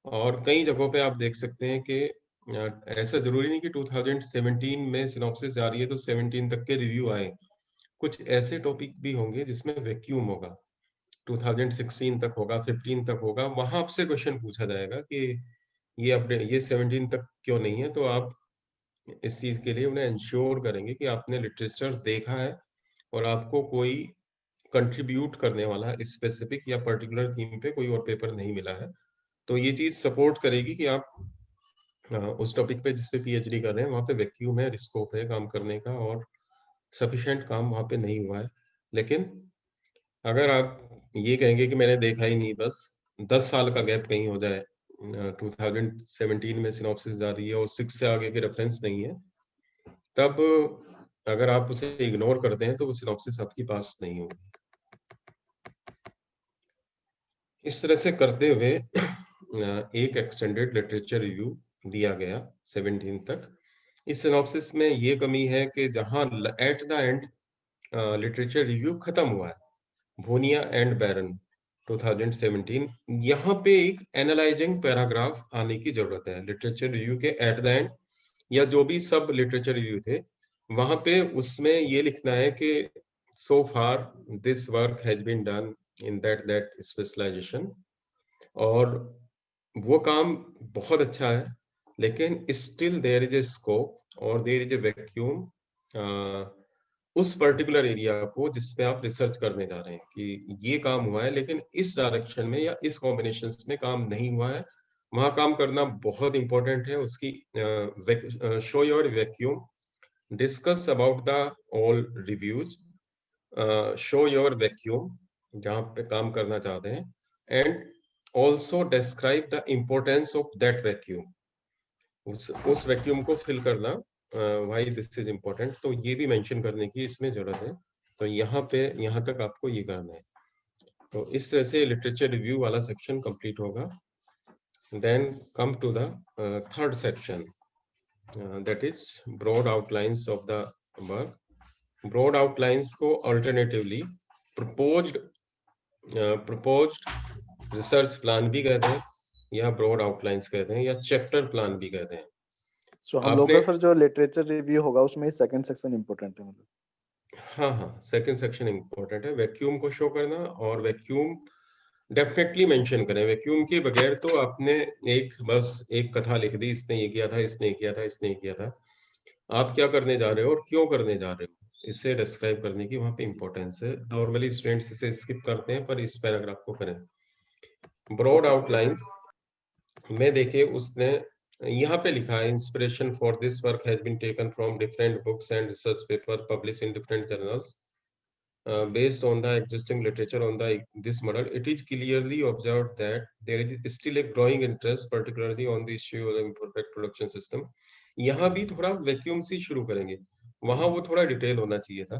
और कई जगहों पे आप देख सकते हैं कि ऐसा जरूरी नहीं कि 2017 में सिनॉप्सिस जा रही है तो 17 तक के रिव्यू आए, कुछ ऐसे टॉपिक भी होंगे जिसमें वैक्यूम होगा, 2016 तक होगा, 15 तक होगा, वहां आपसे क्वेश्चन पूछा जाएगा कि ये अपडेट ये 17 तक क्यों नहीं है, तो आप इस चीज के लिए उन्हें इंश्योर करेंगे कि आपने लिटरेचर देखा है और आपको कोई कंट्रीब्यूट करने वाला स्पेसिफिक या पर्टिकुलर थीम पे कोई और पेपर नहीं मिला है। तो ये चीज सपोर्ट करेगी कि आप उस टॉपिक पे जिस पे PhD कर रहे हैं वहां पे वैक्यूम है, स्कोप है काम करने का और सफिशिएंट काम वहां पे नहीं हुआ है। लेकिन अगर आप ये कहेंगे कि मैंने देखा ही नहीं, बस 10 साल का गैप कहीं हो जाए, 2017 में सिनॉप्सिस जा रही है और 6 से आगे के रेफरेंस नहीं है, तब अगर आप उसे इग्नोर करते हैं तो वो सिनॉप्सिस आपकी पास नहीं होगी। इस तरह से करते हुए एक एक्सटेंडेड लिटरेचर रिव्यू दिया गया 17 तक। इस सिनॉप्सिस में ये कमी है कि जहां eight the and literature review खत्म हुआ है, भोनिया एंड बैरन 2017, यहाँ पे एक एनालाइजिंग पैराग्राफ आने की जरूरत है लिटरेचर रिव्यू के एट द एंड, या जो भी सब लिटरेचर रिव्यू थे वहां पे उसमें ये लिखना है कि so far this work has been done in that specialisation, और वो काम बहुत अच्छा है लेकिन still there is a scope और देयर इज ए वैक्यूम उस पर्टिकुलर एरिया को जिसपे आप रिसर्च करने जा रहे हैं, कि ये काम हुआ है लेकिन इस डायरेक्शन में या इस कॉम्बिनेशन में काम नहीं हुआ है, वहां काम करना बहुत इंपॉर्टेंट है। उसकी show your vacuum, discuss about the all reviews, show your vacuum जहां पे काम करना चाहते हैं, and also describe the importance of that vacuum, उस वैक्यूम को फिल करना, व्हाई दिस इज इम्पोर्टेंट, तो ये भी मेंशन करने की इसमें जरूरत है। तो यहाँ पे यहाँ तक आपको ये करना है। तो इस तरह से लिटरेचर रिव्यू वाला सेक्शन कंप्लीट होगा। Then come to the third section, that is broad outlines of the work. Broad outlines को अल्टरनेटिवली प्रपोज्ड रिसर्च प्लान भी कहते हैं, या ब्रॉड आउटलाइंस कहते हैं, या चैप्टर प्लान भी कहते हैं। सो हम लोग का फिर जो लिटरेचर रिव्यू होगा उसमें सेकंड सेक्शन इंपॉर्टेंट है मतलब। हाँ, सेकंड सेक्शन इंपॉर्टेंट है, वैक्यूम को शो करना, और वैक्यूम डेफिनेटली मेंशन करें। वैक्यूम के बगैर तो आपने बस एक कथा लिख दी, इसने ये किया था, इसने ये किया था, इसने ये किया था, आप क्या करने जा रहे हो और क्यों करने जा रहे हो, इसे डिस्क्राइब करने की वहां पे इंपॉर्टेंस है। नॉर्मली स्टूडेंट्स इसे स्किप करते हैं पर इस पैराग्राफ को करें। ब्रॉड आउटलाइंस में देखिए उसने यहाँ पे लिखा है, inspiration for this work has been taken from different books and research paper publish in different journals based on the existing literature on this model. It is clearly observed that there is still a growing interest, particularly on the issue of the imperfect production system. यहाँ भी थोड़ा vacuum से शुरू करेंगे, वहां वो थोड़ा detail होना चाहिए था।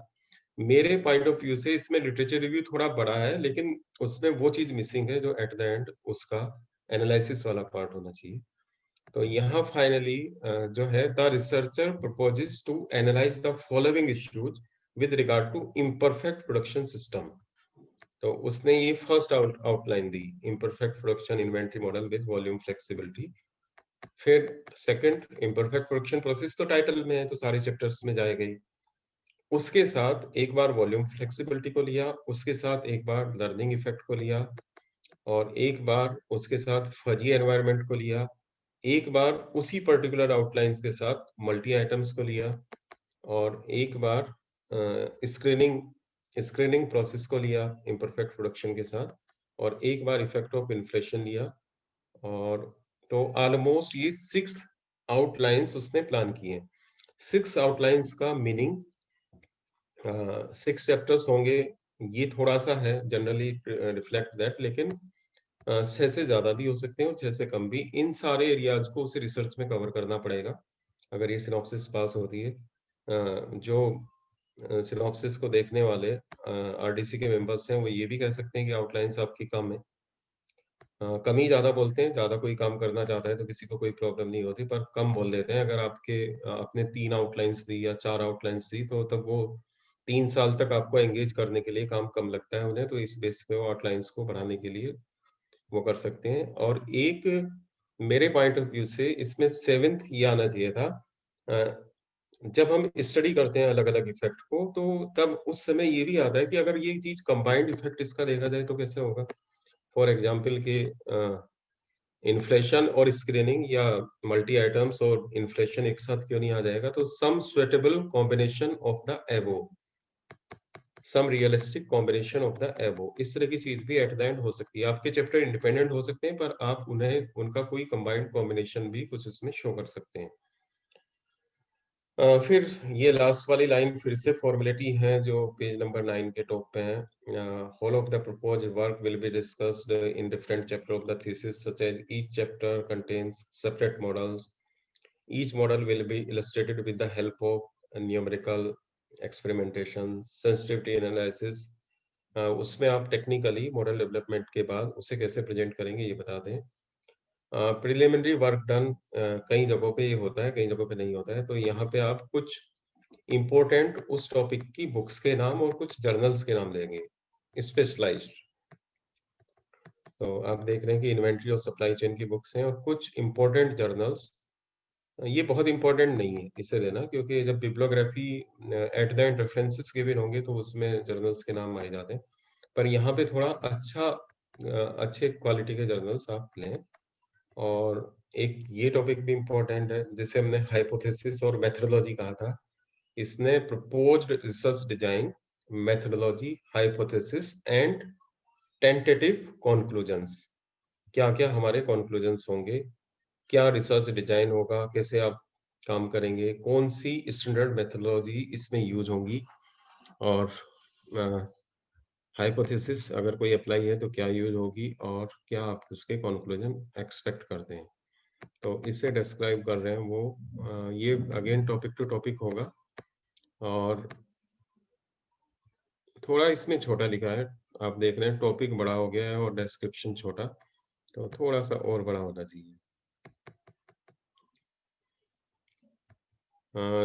मेरे पॉइंट ऑफ व्यू से इसमें लिटरेचर रिव्यू थोड़ा बड़ा है लेकिन उसमें वो चीज मिसिंग है जो एट द एंड उसका एनालिसिस वाला पार्ट होना चाहिए। तो यहाँ फाइनली जो है, the researcher proposes to analyse the following issues with regard to imperfect production system. तो उसने ये फर्स्ट आउटलाइन दी, imperfect production inventory model with volume flexibility. फिर सेकंड, इम्परफेक्ट प्रोडक्शन प्रोसेस तो टाइटल में है तो सारे चैप्टर्स में जाएगा ही। उसके साथ एक बार वॉल्यूम फ्लेक्सिबिलिटी को लिया, उसके साथ एक बार लर्निंग इफेक्ट को लिया, और एक बार उसके साथ फजी एनवायरनमेंट को लिया, एक बार उसी पर्टिकुलर आउटलाइंस के साथ मल्टी आइटम्स को लिया, और एक बार स्क्रीनिंग स्क्रीनिंग प्रोसेस को लिया इम्परफेक्ट प्रोडक्शन के साथ, और एक बार इफेक्ट ऑफ इन्फ्लेशन लिया, और तो ऑलमोस्ट ये 6 आउटलाइंस उसने प्लान किए। 6 आउटलाइंस का मीनिंग 6 चैप्टर्स होंगे, ये थोड़ा सा है जनरली रिफ्लेक्ट दैट, लेकिन 6 से ज्यादा भी हो सकते हैं और 6 से कम भी। इन सारे एरियाज को उसे रिसर्च में कवर करना पड़ेगा अगर ये सिनॉप्सिस पास होती है। जो सिनॉप्सिस को देखने वाले आरडीसी के मेंबर्स हैं वो ये भी कह सकते हैं कि आउटलाइंस आपकी कम है। कम ही ज्यादा बोलते हैं, ज्यादा कोई काम करना चाहता है तो किसी को कोई प्रॉब्लम नहीं होती, पर कम बोल देते हैं। अगर आपने 3 आउटलाइंस दी या 4 आउटलाइंस दी तो तब वो 3 साल तक आपको एंगेज करने के लिए काम कम लगता है उन्हें, तो इस बेस पे वो आउटलाइंस को बढ़ाने के लिए वो कर सकते हैं। और एक मेरे पॉइंट ऑफ व्यू से इसमें 7th ये आना चाहिए था। जब हम स्टडी करते हैं अलग अलग इफेक्ट को, तो तब उस समय ये भी आता है कि अगर ये चीज कंबाइंड इफेक्ट इसका देखा जाए तो कैसे होगा। फॉर एग्जाम्पल के इन्फ्लेशन और स्क्रीनिंग या मल्टी आइटम्स और इन्फ्लेशन एक साथ क्यों नहीं आ जाएगा, तो some suitable combination of the above, some realistic combination of the above, इस तरह की चीज भी एट द एंड हो सकती है। आपके चैप्टर इंडिपेंडेंट हो सकते हैं पर आप उन्हें उनका कोई कंबाइंड कॉम्बिनेशन भी कुछ उसमें शो कर सकते हैं। फिर ये लास्ट वाली लाइन फिर से फॉर्मेलिटी है जो पेज नंबर 9 के टॉप पे है। whole of the proposed work will be discussed in different chapter of the thesis, such as each chapter contains separate models. Each model will be illustrated with the help of numerical experimentation, sensitivity analysis. उसमें आप technically model development के बाद उसे कैसे present करेंगे ये बता दें। प्रिलिमिनरी वर्क डन कई जगहों पे ये होता है, कई जगहों पे नहीं होता है, तो यहाँ पे आप कुछ इम्पोर्टेंट उस टॉपिक की बुक्स के नाम और कुछ जर्नल्स के नाम लेंगे स्पेशलाइज्ड। तो आप देख रहे हैं कि इन्वेंट्री और सप्लाई चेन की बुक्स हैं और कुछ इम्पोर्टेंट जर्नल्स। ये बहुत इंपॉर्टेंट नहीं है इसे देना, क्योंकि जब bibliography eight the and references given होंगे तो उसमें जर्नल्स के नाम आए जाते हैं, पर यहाँ पे थोड़ा अच्छे क्वालिटी के जर्नल्स आप लें। और एक ये टॉपिक भी इम्पोर्टेंट है जिसे हमने हाइपोथेसिस और मेथोडोलॉजी कहा था। इसने proposed research design, methodology, hypothesis and tentative conclusions, क्या क्या हमारे कॉन्क्लूजन्स होंगे, क्या रिसर्च डिजाइन होगा, कैसे आप काम करेंगे, कौन सी स्टैंडर्ड मेथोडोलॉजी इसमें यूज होंगी, और हाइपोथेसिस अगर कोई अप्लाई है तो क्या यूज होगी, और क्या आप उसके कॉन्क्लूजन एक्सपेक्ट करते हैं। तो इसे डिस्क्राइब कर रहे हैं वो। ये अगेन टॉपिक टू टॉपिक होगा और थोड़ा इसमें छोटा लिखा है। आप देख रहे हैं टॉपिक बड़ा हो गया है और डिस्क्रिप्शन छोटा, तो थोड़ा सा और बड़ा होना चाहिए।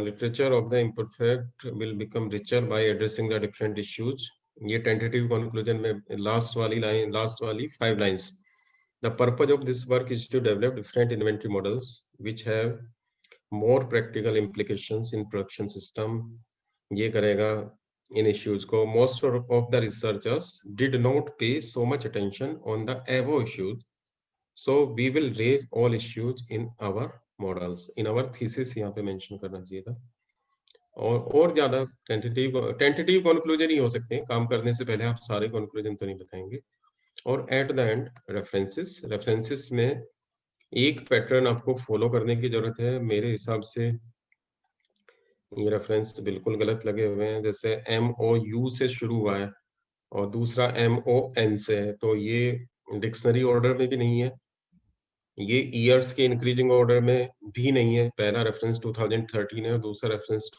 Literature of the imperfect will become richer by addressing the different issues. ये tentative conclusion में लास्ट वाली 5 lines. The purpose of this work is to develop different inventory models which have more practical implications in production system. ये करेगा इन issues को. Most of the researchers did not pay so much attention on the above issues, so we will raise all issues in our models. In our thesis यहाँ पे mention करना चाहिए था. और ज्यादा टेंटेटिव कंक्लूजन ही हो सकते हैं, काम करने से पहले आप सारे कंक्लूजन तो नहीं बताएंगे। और एट द एंड रेफरेंसेस में एक पैटर्न आपको फॉलो करने की जरूरत है। मेरे हिसाब से ये रेफरेंस बिल्कुल गलत लगे हुए हैं, जैसे MOU से शुरू हुआ है और दूसरा MON से है, तो ये डिक्शनरी ऑर्डर में भी नहीं है, ये ईयर्स के इंक्रीजिंग ऑर्डर में भी नहीं है। पहला रेफरेंस 2013 है और दूसरा रेफरेंस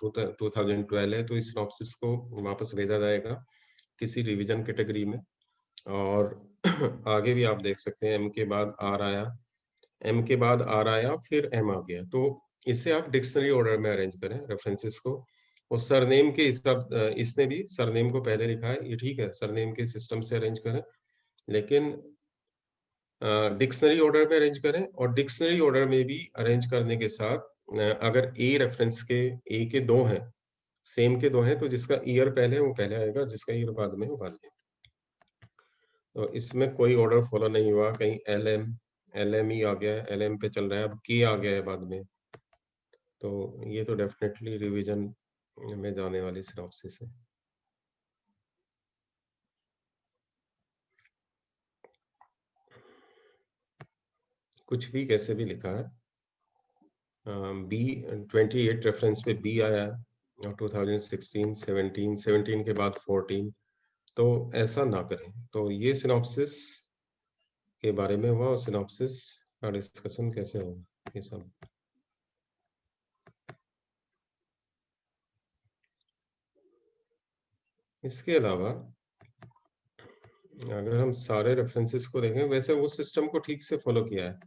2012 है, तो इस सिनॉप्सिस को वापस भेजा जाएगा किसी रिवीजन कैटेगरी में। और आगे भी आप देख सकते हैं, M के बाद R आया, फिर M आ गया, तो इसे आप डिक्शनरी ऑर्डर में अरेंज करें रेफरेंसेस को। और सरनेम के हिसाब, इसने भी सरनेम को पहले लिखा है, ये ठीक है, सरनेम के सिस्टम से अरेंज करें, लेकिन डिक्शनरी ऑर्डर में अरेंज करें। और डिक्शनरी ऑर्डर में भी अरेंज करने के साथ अगर ए के 2 हैं, सेम के 2 हैं, तो जिसका ईयर पहले है वो पहले आएगा, जिसका ईयर बाद में वो बाद में। तो इसमें कोई ऑर्डर फॉलो नहीं हुआ, कहीं LM ही आ गया, LM पे चल रहा है, अब के आ गया है बाद में, तो ये तो डेफिनेटली रिवीजन में जाने वाली सिनॉप्सिस है। कुछ भी कैसे भी लिखा है, बी 28 रेफरेंस पे बी आया है, और 2016, 17 के बाद 14, तो ऐसा ना करें। तो ये सिनॉप्सिस के बारे में हुआ, और सिनॉप्सिस का डिस्कशन कैसे होगा ये सब। इसके अलावा अगर हम सारे रेफरेंसेस को देखें, वैसे वो सिस्टम को ठीक से फॉलो किया है।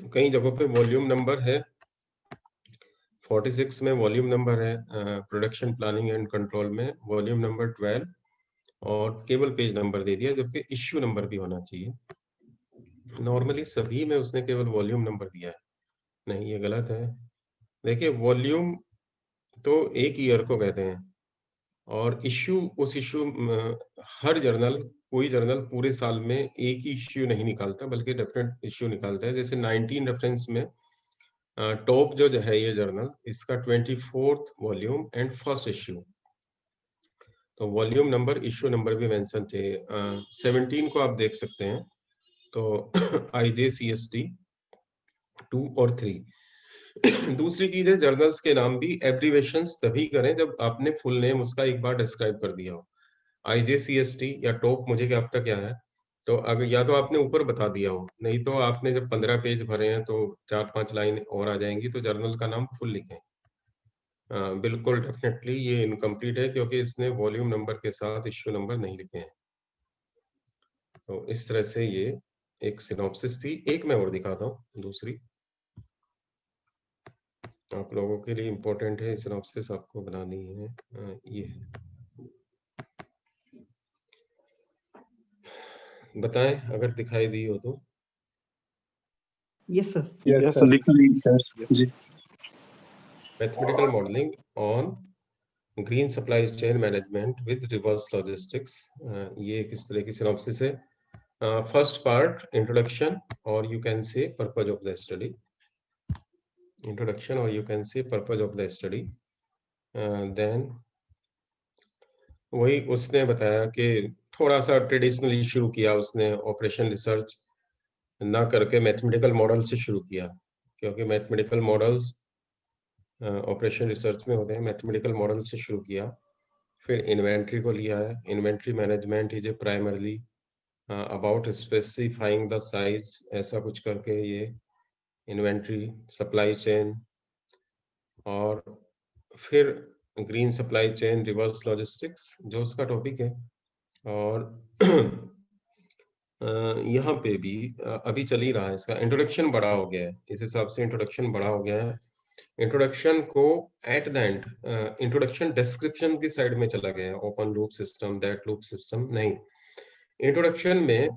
कई जगहों पे वॉल्यूम नंबर है, 46 में वॉल्यूम नंबर है, प्रोडक्शन प्लानिंग एंड कंट्रोल में वॉल्यूम नंबर 12, और केवल पेज नंबर दे दिया, जबकि इश्यू नंबर भी होना चाहिए। नॉर्मली सभी में उसने केवल वॉल्यूम नंबर दिया है, नहीं ये गलत है। देखिए वॉल्यूम तो एक ईयर को कहते हैं, और इश्यू उस इश्यू, हर जर्नल, कोई जर्नल पूरे साल में एक ही इश्यू नहीं निकालता, बल्कि डिफरेंट इश्यू निकालता है। जैसे 19 रेफरेंस में टॉप जो है ये जर्नल, इसका 24th volume and first issue, तो वॉल्यूम नंबर, इश्यू नंबर भी मेंशन चाहिए। 17 को आप देख सकते हैं, तो IJCST 2 और 3। दूसरी चीज है, जर्नल्स के नाम भी एब्रीवेशंस तभी करें जब आपने फुल नेम उसका एक बार डिस्क्राइब कर दिया हो। IJCST या टॉप मुझे क्या अब तक क्या है, तो अगर या तो आपने ऊपर बता दिया हो, नहीं तो आपने जब 15 पेज भरे हैं तो 4-5 लाइन और आ जाएंगी, तो जर्नल का नाम फुल लिखें। बिल्कुल डेफिनेटली ये इनकम्प्लीट है, क्योंकि इसने वॉल्यूम नंबर के साथ इश्यू नंबर नहीं लिखे हैं। तो इस तरह से ये एक सिनॉप्सिस थी। एक मैं और दिखाता हूँ, दूसरी आप लोगों के लिए इम्पोर्टेंट है, सिनॉप्सिस आपको बनानी है। ये बताएं अगर दिखाई दी हो तो। Yes sir. यस सर, दिख रही है जी। Mathematical modelling on green supply chain management with reverse logistics, ये किस तरह की सिनॉप्सिस है। फर्स्ट पार्ट इंट्रोडक्शन, और you can say purpose of the study, introduction और you can say purpose of the study. Then वही उसने बताया कि थोड़ा सा ट्रेडिशनली शुरू किया उसने, ऑपरेशन रिसर्च ना करके मैथमेटिकल मॉडल से शुरू किया, क्योंकि मैथमेटिकल मॉडल्स ऑपरेशन रिसर्च में होते हैं। मैथमेटिकल मॉडल से शुरू किया, फिर इन्वेंट्री को लिया है। Inventory management is a primarily about specifying the size, ऐसा कुछ करके ये इन्वेंट्री, सप्लाई चेन, और फिर green supply chain, reverse logistics जो उसका टॉपिक है। और यहाँ पे भी अभी चल ही रहा है इसका। इंट्रोडक्शन बड़ा हो गया है, इस हिसाब से इंट्रोडक्शन बड़ा हो गया है। इंट्रोडक्शन को eight the and, introduction description की साइड में चला गया है, open loop system, that loop system नहीं। इंट्रोडक्शन में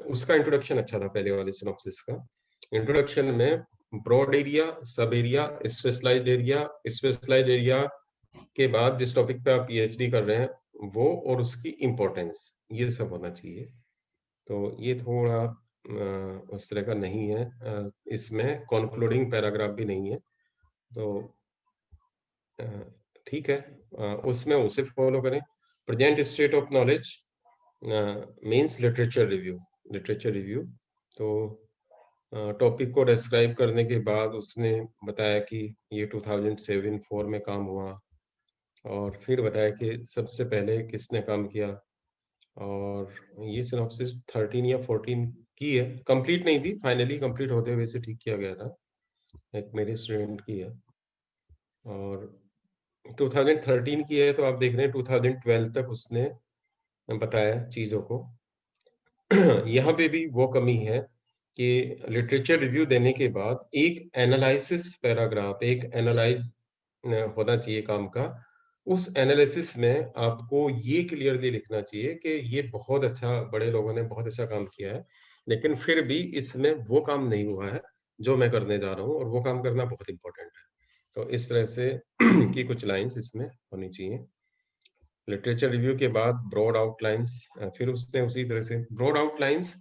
उसका इंट्रोडक्शन अच्छा था पहले वाले सिनॉप्सिस का। इंट्रोडक्शन में broad area, sub area, specialised area, specialised area के बाद जिस टॉपिक पे आप PhD कर रहे हैं वो, और उसकी इम्पोर्टेंस, ये सब होना चाहिए। तो ये थोड़ा उस तरह का नहीं है, इसमें कॉन्क्लूडिंग पैराग्राफ भी नहीं है, तो ठीक है, उसमें उसे फॉलो करें। Present state of knowledge means literature review, literature review. तो टॉपिक को डिस्क्राइब करने के बाद उसने बताया कि ये 2007-4 में काम हुआ, और फिर बताया कि सबसे पहले किसने काम किया। और ये सिनॉप्सिस 13 या 14 की है, कंप्लीट नहीं थी, फाइनली कंप्लीट होते हुए से ठीक किया गया था, एक मेरे स्टूडेंट की है। और 2013 की है, तो आप देख रहे हैं 2012 तक उसने बताया चीजों को। यहाँ पे भी वो कमी है कि लिटरेचर रिव्यू देने के बाद एक एनालिसिस पैराग्राफ, एक एनालाइज होना चाहिए काम का। उस एनालिसिस में आपको ये क्लियरली लिखना चाहिए कि ये बहुत अच्छा, बड़े लोगों ने बहुत अच्छा काम किया है, लेकिन फिर भी इसमें वो काम नहीं हुआ है जो मैं करने जा रहा हूँ, और वो काम करना बहुत इंपॉर्टेंट है। तो इस तरह से की कुछ लाइंस इसमें होनी चाहिए। लिटरेचर रिव्यू के बाद ब्रॉड आउटलाइंस, फिर उसने उसी तरह से ब्रॉड आउटलाइंस,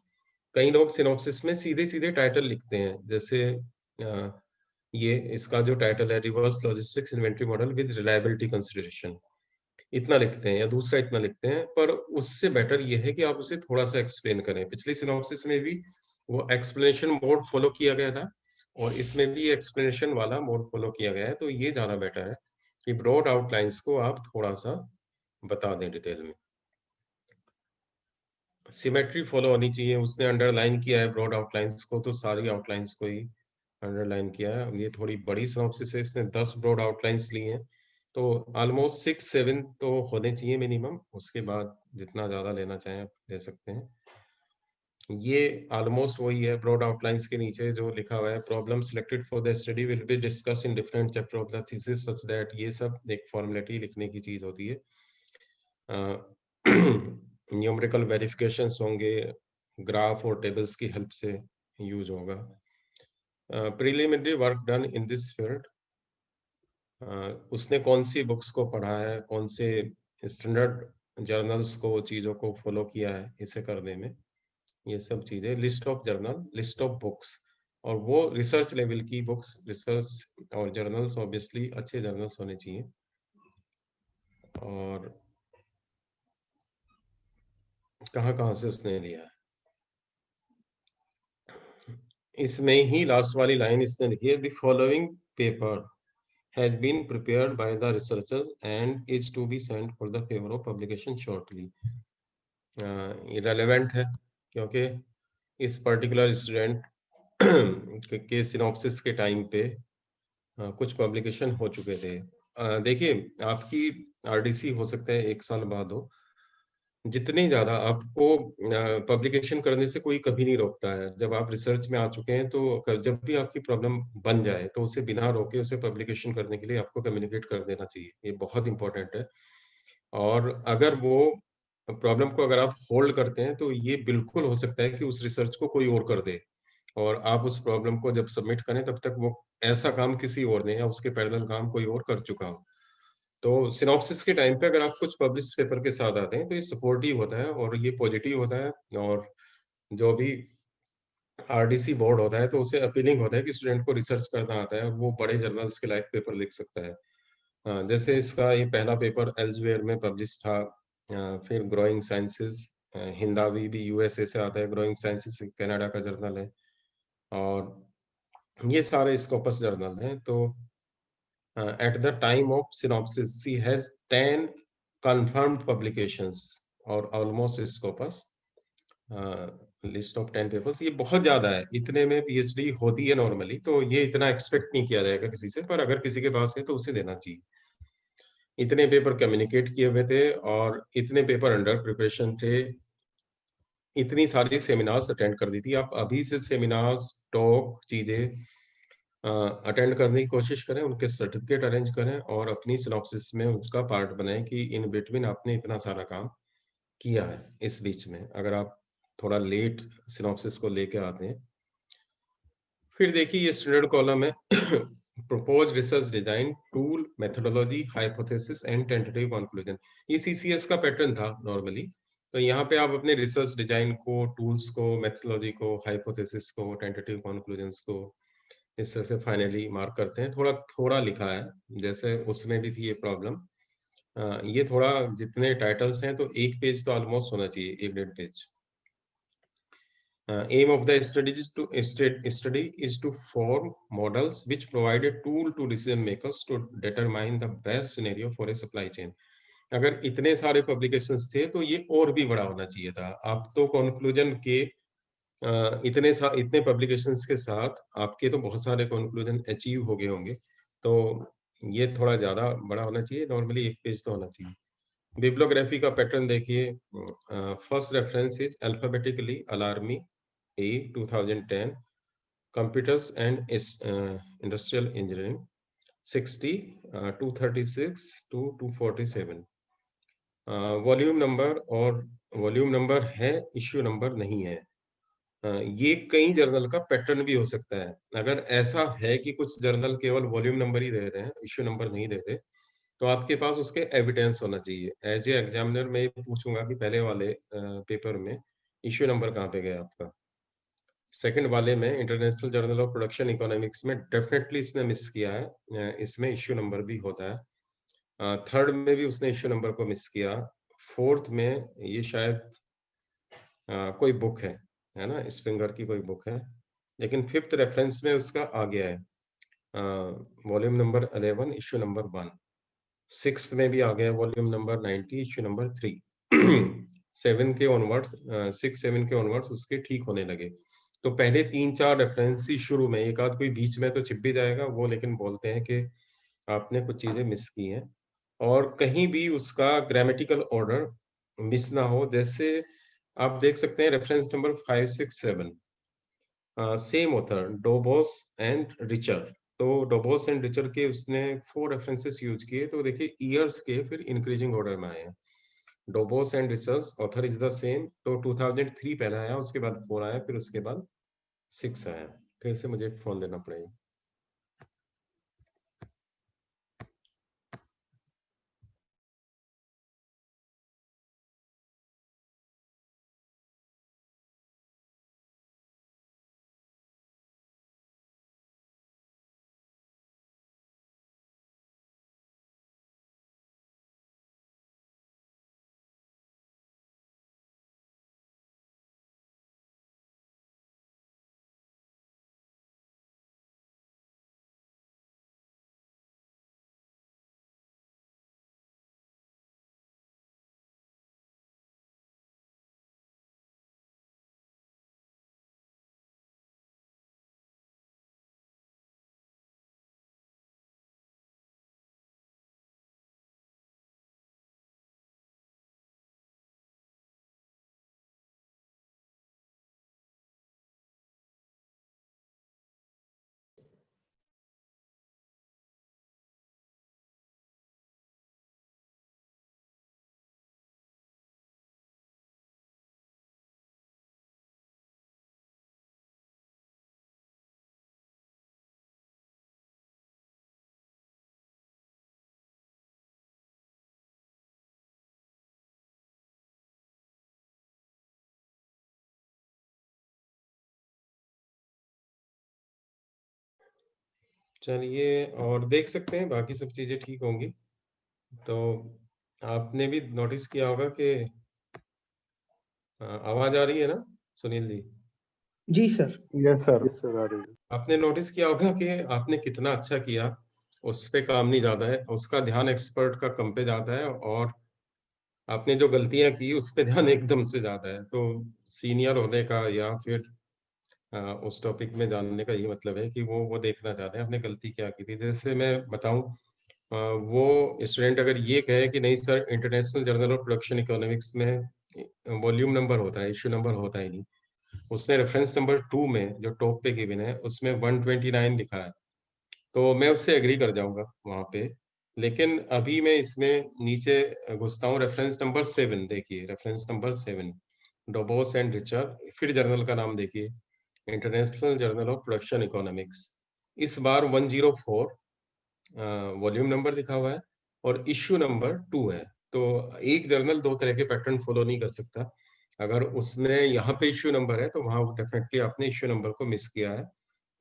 कई लोग सिनॉप्सिस में सीधे सीधे टाइटल लिखते हैं, जैसे ये इसका जो टाइटल है, reverse logistics inventory model with reliability consideration, इतना लिखते हैं, या दूसरा इतना लिखते हैं। पर उससे बेटर ये है कि आप उसे थोड़ा सा एक्सप्लेन करें। पिछली सिनॉप्सिस में भी वो एक्सप्लेनेशन मोड फॉलो किया गया था और इसमें भी एक्सप्लेनेशन वाला मोड फॉलो किया गया है, तो ये ज़्यादा बेटर है कि ब्रॉड आउटलाइंस को आप थोड़ा-सा बता दें डिटेल में। सिमेट्री फॉलो होनी चाहिए, उसने अंडरलाइन किया है ब्रॉड आउटलाइंस को, तो सारी आउटलाइंस को ही अंडरलाइन किया है। ये थोड़ी बड़ी सिनॉप्सिस है, इसने 10 ब्रॉड आउटलाइंस ली हैं, तो ऑलमोस्ट 6-7 तो होने चाहिए मिनिमम, उसके बाद जितना ज़्यादा लेना चाहें आप ले सकते हैं। ये ऑलमोस्ट वही है। ब्रॉड आउटलाइंस के नीचे जो लिखा हुआ है, problem selected for the study will be discuss in different chapter of the thesis such that, ये सब एक फॉर्मेलिटी लिखने की चीज होती है। न्यूमेरिकल वेरिफिकेशंस होंगे, ग्राफ और टेबल्स की हेल्प से यूज होगा। Preliminary work done in this field, उसने कौन सी बुक्स को पढ़ा है, कौन से स्टैंडर्ड जर्नल्स को, चीज़ों को फॉलो किया है इसे करने में, ये सब चीज़ें। List of journal, list of books, और वो रिसर्च लेवल की बुक्स, रिसर्च और जर्नल्स ऑब्वियसली अच्छे जर्नल्स होने चाहिए। और कहाँ से उसने लिया है, इसमें ही लास्ट वाली लाइन इसने लिखी है, the following paper has been prepared by the researchers and is to be sent for the favor of publication shortly। ये रेलेवेंट है क्योंकि इस पर्टिकुलर स्टूडेंट के सिनॉप्सिस के टाइम पे कुछ पब्लिकेशन हो चुके थे। देखिए, आपकी आरडीसी हो सकता है 1 साल बाद हो, जितने ज़्यादा आपको पब्लिकेशन करने से कोई कभी नहीं रोकता है। जब आप रिसर्च में आ चुके हैं, तो जब भी आपकी प्रॉब्लम बन जाए, तो उसे बिना रोके उसे पब्लिकेशन करने के लिए आपको कम्युनिकेट कर देना चाहिए। ये बहुत इम्पोर्टेंट है। और अगर वो प्रॉब्लम को अगर आप होल्ड करते हैं, तो ये बिल्कुल हो सकता है कि उस रिसर्च को कोई और कर दे, और आप उस प्रॉब्लम को जब सबमिट करें, तब तक वो ऐसा काम किसी और ने या उसके पैरेलल काम कोई और कर चुका हो। तो सिनॉप्सिस के टाइम पे अगर आप कुछ पब्लिश पेपर के साथ आते हैं, तो ये सपोर्टिव होता है और ये पॉजिटिव होता है, और जो भी आरडीसी बोर्ड होता है, तो उसे अपीलिंग होता है कि स्टूडेंट को रिसर्च करना आता है और वो बड़े जर्नल्स के लायक पेपर लिख सकता है। जैसे इसका ये पहला पेपर एल्सवेयर में पब्लिश था, फिर ग्रोइंग साइंसेस, हिंदावी भी यूएसए से आता है, ग्रोइंग साइंसेस कनाडा का जर्नल है, और ये सारे स्कोपस जर्नल हैं। तो at the time of synopsis, she has 10 confirmed publications और almost scopus, list of 10 papers। ये बहुत ज्यादा है, इतने में पीएचडी होती है नॉर्मली, तो ये इतना एक्सपेक्ट नहीं किया जाएगा किसी से, पर अगर किसी के पास है तो उसे देना चाहिए। इतने पेपर कम्युनिकेट किए हुए थे और इतने पेपर अंडर प्रिपरेशन थे, इतनी सारी सेमिनार्स अटेंड कर दी थी। आप अभी से सेमिनार्स, टॉक, चीजें अटेंड करने की कोशिश करें, उनके सर्टिफिकेट अरेंज करें और अपनी सिनॉप्सिस में उसका पार्ट बनाएं कि इन बिटवीन आपने इतना सारा काम किया है इस बीच में, अगर आप थोड़ा लेट सिनॉप्सिस को लेके आते हैं। फिर देखिए, ये स्टैंडर्ड कॉलम है, propose research design, tool, methodology, hypothesis and tentative conclusion. ये सीसीएस का पैटर्न था नॉर्मली, तो यहाँ पे आप अपने रिसर्च डिजाइन को, टूल्स को, मेथोडोलॉजी को, हाइपोथेसिस को, टेंटेटिव कंक्लूजन्स को इस तरह से फाइनली मार्क करते हैं। थोड़ा थोड़ा लिखा है, जैसे उसमें भी थी ये प्रॉब्लम। ये थोड़ा, जितने टाइटल्स हैं तो 1 पेज तो ऑलमोस्ट होना चाहिए, 1-1.5 page. Aim of the study is to form models which provide a tool to decision makers to determine the best scenario for a supply chain। अगर इतने सारे पब्लिकेशंस थे तो ये और भी बड़ा होना चाहिए था। आप तो कंक्लूजन के इतने पब्लिकेशंस के साथ आपके तो बहुत सारे कंक्लूजन अचीव हो गए होंगे, तो ये थोड़ा ज्यादा बड़ा होना चाहिए। नॉर्मली 1 पेज तो होना चाहिए। बिब्लियोग्राफी का पैटर्न देखिए, first reference is alphabetically Alarmy A 2010, computers and industrial engineering 60, 236 to 247। Volume number, और वॉल्यूम नंबर है, इश्यू नंबर नहीं है। ये कई जर्नल का पैटर्न भी हो सकता है। अगर ऐसा है कि कुछ जर्नल केवल वॉल्यूम नंबर ही दे रहे हैं, इश्यू नंबर नहीं देते, तो आपके पास उसके एविडेंस होना चाहिए। एज ए एग्जामिनर मैं पूछूंगा कि पहले वाले पेपर में इश्यू नंबर कहाँ पे गया आपका। सेकंड वाले में, international journal of production economics में, डेफिनेटली इसने मिस किया है, इसमें इश्यू नंबर भी होता है। थर्ड में भी उसने इश्यू नंबर को मिस किया। फोर्थ में ये शायद कोई बुक है, है ना, स्प्रिंगर की कोई बुक है, लेकिन 5th रेफरेंस में उसका आ गया है, volume number 11 issue number 1। 6th में भी आ गया है वॉल्यूम नंबर 90 इश्यू नंबर 3। 7 के ऑनवर्ड्स 6-7 के ऑनवर्ड्स उसके ठीक होने लगे। तो पहले 3-4 रेफरेंस ही शुरू में, एक आध कोई बीच में तो छिप भी जाएगा वो, लेकिन बोलते हैं कि आपने कुछ चीजें मिस की हैं, और कहीं भी उसका ग्रामेटिकल ऑर्डर मिस ना हो। जैसे आप देख सकते हैं reference number 5, 6, 7, same author Dobos and Richter. तो डोबोस एंड रिचर के उसने 4 रेफरेंसेस यूज किए, तो देखिए ईयर्स के फिर इंक्रीजिंग ऑर्डर में आए हैं। Dobos and Richter's author is the same, तो 2003 पहला आया, उसके बाद 4 आया, फिर उसके बाद 6 आया। फिर से मुझे फोन लेना पड़ेगा। चलिए, और देख सकते हैं बाकी सब चीजें ठीक होंगी। तो आपने भी नोटिस किया होगा कि आवाज आ रही है ना सुनील जी? जी सर। यस सर, आ रही है। आपने नोटिस किया होगा कि आपने कितना अच्छा किया, उस पे काम नहीं ज्यादा है, उसका ध्यान एक्सपर्ट का कम पे जाता है, और आपने जो गलतियां की उस पे ध्यान एकदम से ज्यादा है। तो सीनियर होने का या फिर उस टॉपिक में जानने का ये मतलब है कि वो देखना चाहते हैं आपने गलती क्या की थी। जैसे मैं बताऊं, वो स्टूडेंट अगर ये कहे कि नहीं sir international journal of production economics में वॉल्यूम नंबर होता है, इश्यू नंबर होता ही नहीं, उसने रेफरेंस नंबर 2 में जो टॉप पे गिवन है उसमें 129 लिखा है, तो मैं उससे एग्री कर जाऊंगा वहां पे। लेकिन अभी मैं इसमें नीचे घुसता हूँ, रेफरेंस नंबर 7 देखिए, रेफरेंस नंबर 7 डोबोस एंड रिचर, फिर जर्नल का नाम देखिए, international journal of production economics. इस बार 104 वॉल्यूम नंबर लिखा हुआ है और इश्यू नंबर 2 है। तो एक जर्नल 2 तरह के पैटर्न फॉलो नहीं कर सकता। अगर उसमें यहाँ पे इश्यू नंबर है तो वहां डेफिनेटली आपने इश्यू नंबर को मिस किया है,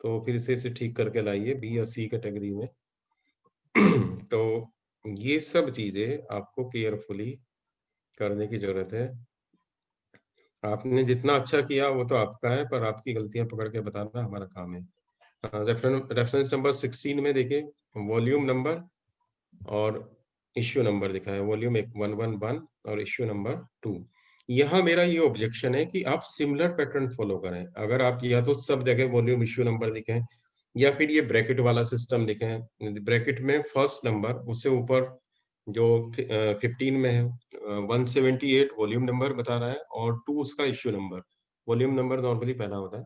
तो फिर से इसे ठीक करके लाइए बी या सी कैटेगरी में। तो ये सब चीजें आपको केयरफुली करने की जरूरत है। आपने जितना अच्छा किया वो तो आपका है, पर आपकी गलतियां पकड़ के बताना हमारा काम है। रेफरेंस नंबर 16 में देखिए वॉल्यूम नंबर और इश्यू नंबर दिखा है, वॉल्यूम 111 और इश्यू नंबर 2। यहाँ मेरा ये ऑब्जेक्शन है कि आप सिमिलर पैटर्न फॉलो करें। अगर आप या तो सब जगह वॉल्यूम इश्यू नंबर लिखें, या फिर ये ब्रैकेट वाला सिस्टम लिखें, ब्रैकेट में फर्स्ट नंबर उससे ऊपर जो 15 में है 178 वॉल्यूम नंबर बता रहा है और 2 उसका issue number. Volume number normally पहला होता है।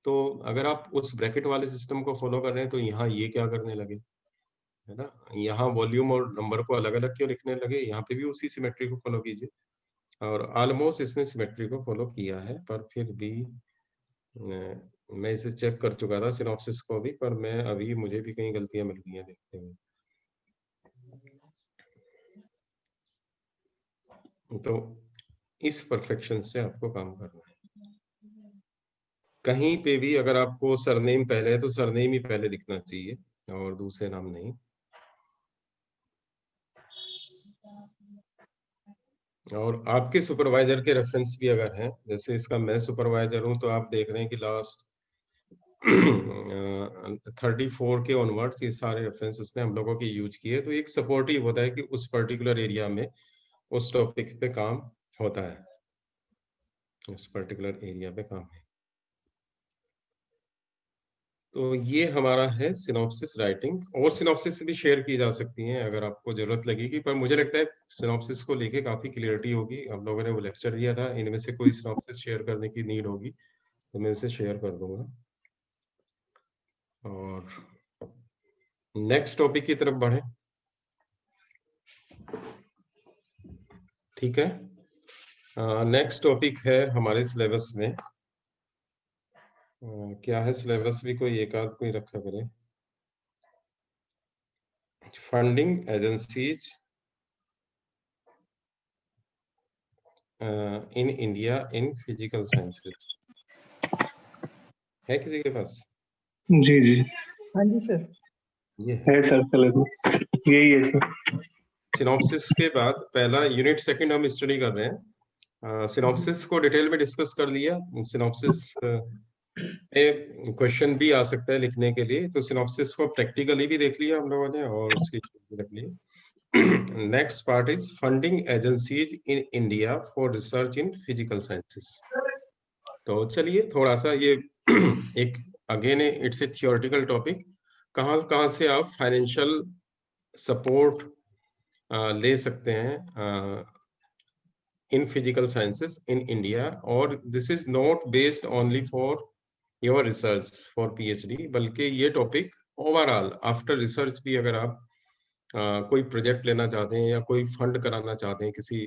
तो अगर आप उस ब्रैकेट वाले सिस्टम को फॉलो कर रहे हैं तो यहाँ ये क्या करने लगे, है ना? यहाँ वॉल्यूम और नंबर को अलग अलग क्यों लिखने लगे? यहाँ पे भी उसी सिमेट्री को फॉलो कीजिए। और ऑलमोस्ट इसने सिमेट्री को फॉलो किया है, पर फिर भी मैं इसे चेक कर चुका था सिनॉप्सिस को भी, पर मैं अभी मुझे भी कहीं गलतियां मिल गई हैं देखते हुए। तो इस परफेक्शन से आपको काम करना है। कहीं पे भी अगर आपको सरनेम पहले है तो सरनेम ही पहले दिखना चाहिए और दूसरे नाम नहीं। और आपके सुपरवाइजर के रेफरेंस भी अगर हैं, जैसे इसका मैं सुपरवाइजर हूं, तो आप देख रहे हैं कि लास्ट 34 के ऑनवर्ड्स ये सारे रेफरेंस उसने हम लोगों के यूज किए, तो एक सपोर्टिव होता है कि उस पर्टिकुलर एरिया में उस टॉपिक पे काम होता है, उस पर्टिकुलर एरिया पे काम है। तो ये हमारा है सिनॉप्सिस राइटिंग, और सिनॉप्सिस भी शेयर की जा सकती हैं अगर आपको जरूरत लगेगी, पर मुझे लगता है सिनॉप्सिस को लेके काफी क्लियरिटी होगी। हम लोगों ने वो लेक्चर दिया था, इनमें से कोई सिनॉप्सिस शेयर करने की नीड होगी तो मैं उसे शेयर कर दूंगा। और नेक्स्ट टॉपिक की तरफ बढ़े, ठीक है। नेक्स्ट टॉपिक है हमारे सिलेबस में, क्या है सिलेबस भी कोई एक आध कोई रखा करे, funding agencies in India in physical sciences, है किसी के पास? जी जी हाँ जी सर, ये है सर, सिलेबस यही है सर। सिनॉप्सिस के बाद पहला यूनिट सेकंड हम स्टडी कर रहे हैं। सिनॉप्सिस को डिटेल में डिस्कस कर लिया। सिनॉप्सिस में क्वेश्चन भी आ सकता है लिखने के लिए, तो सिनॉप्सिस को प्रैक्टिकली भी देख लिया हम लोगों ने और उसकी भी रख लिया। Next part is funding agencies in India for research in physical sciences. तो चलिए थोड़ा सा ये एक again it's a theoretical topic, कहाँ से आप फाइनेंशियल सपोर्ट ले सकते हैं in physical sciences in India, और this is not based only for your research for PhD, बल्कि ये टॉपिक ओवरऑल आफ्टर रिसर्च भी अगर आप कोई प्रोजेक्ट लेना चाहते हैं या कोई फंड कराना चाहते हैं किसी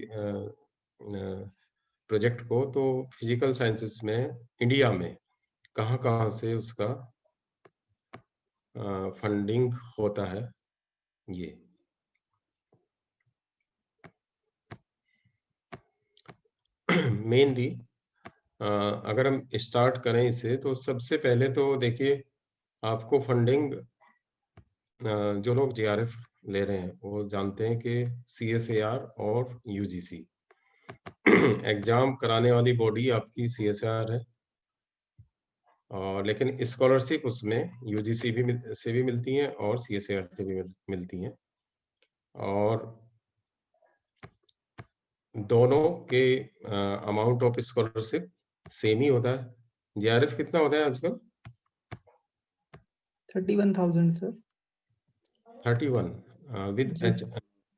प्रोजेक्ट को, तो फिजिकल साइंसेस में इंडिया में कहाँ से उसका फंडिंग होता है। ये मेनली अगर हम स्टार्ट करें इसे, तो सबसे पहले तो देखिए आपको फंडिंग जो लोग जेआरएफ ले रहे हैं वो जानते हैं कि सीएसएआर और यूजीसी एग्जाम कराने वाली बॉडी आपकी सीएसएआर है, और लेकिन स्कॉलरशिप उसमें यूजीसी से भी मिलती हैं और सीएसएआर से भी मिलती हैं, और दोनों के अमाउंट ऑफ स्कॉलरशिप सेम ही होता है। जेआरएफ कितना होता है आजकल? 31,000 sir. 31 with H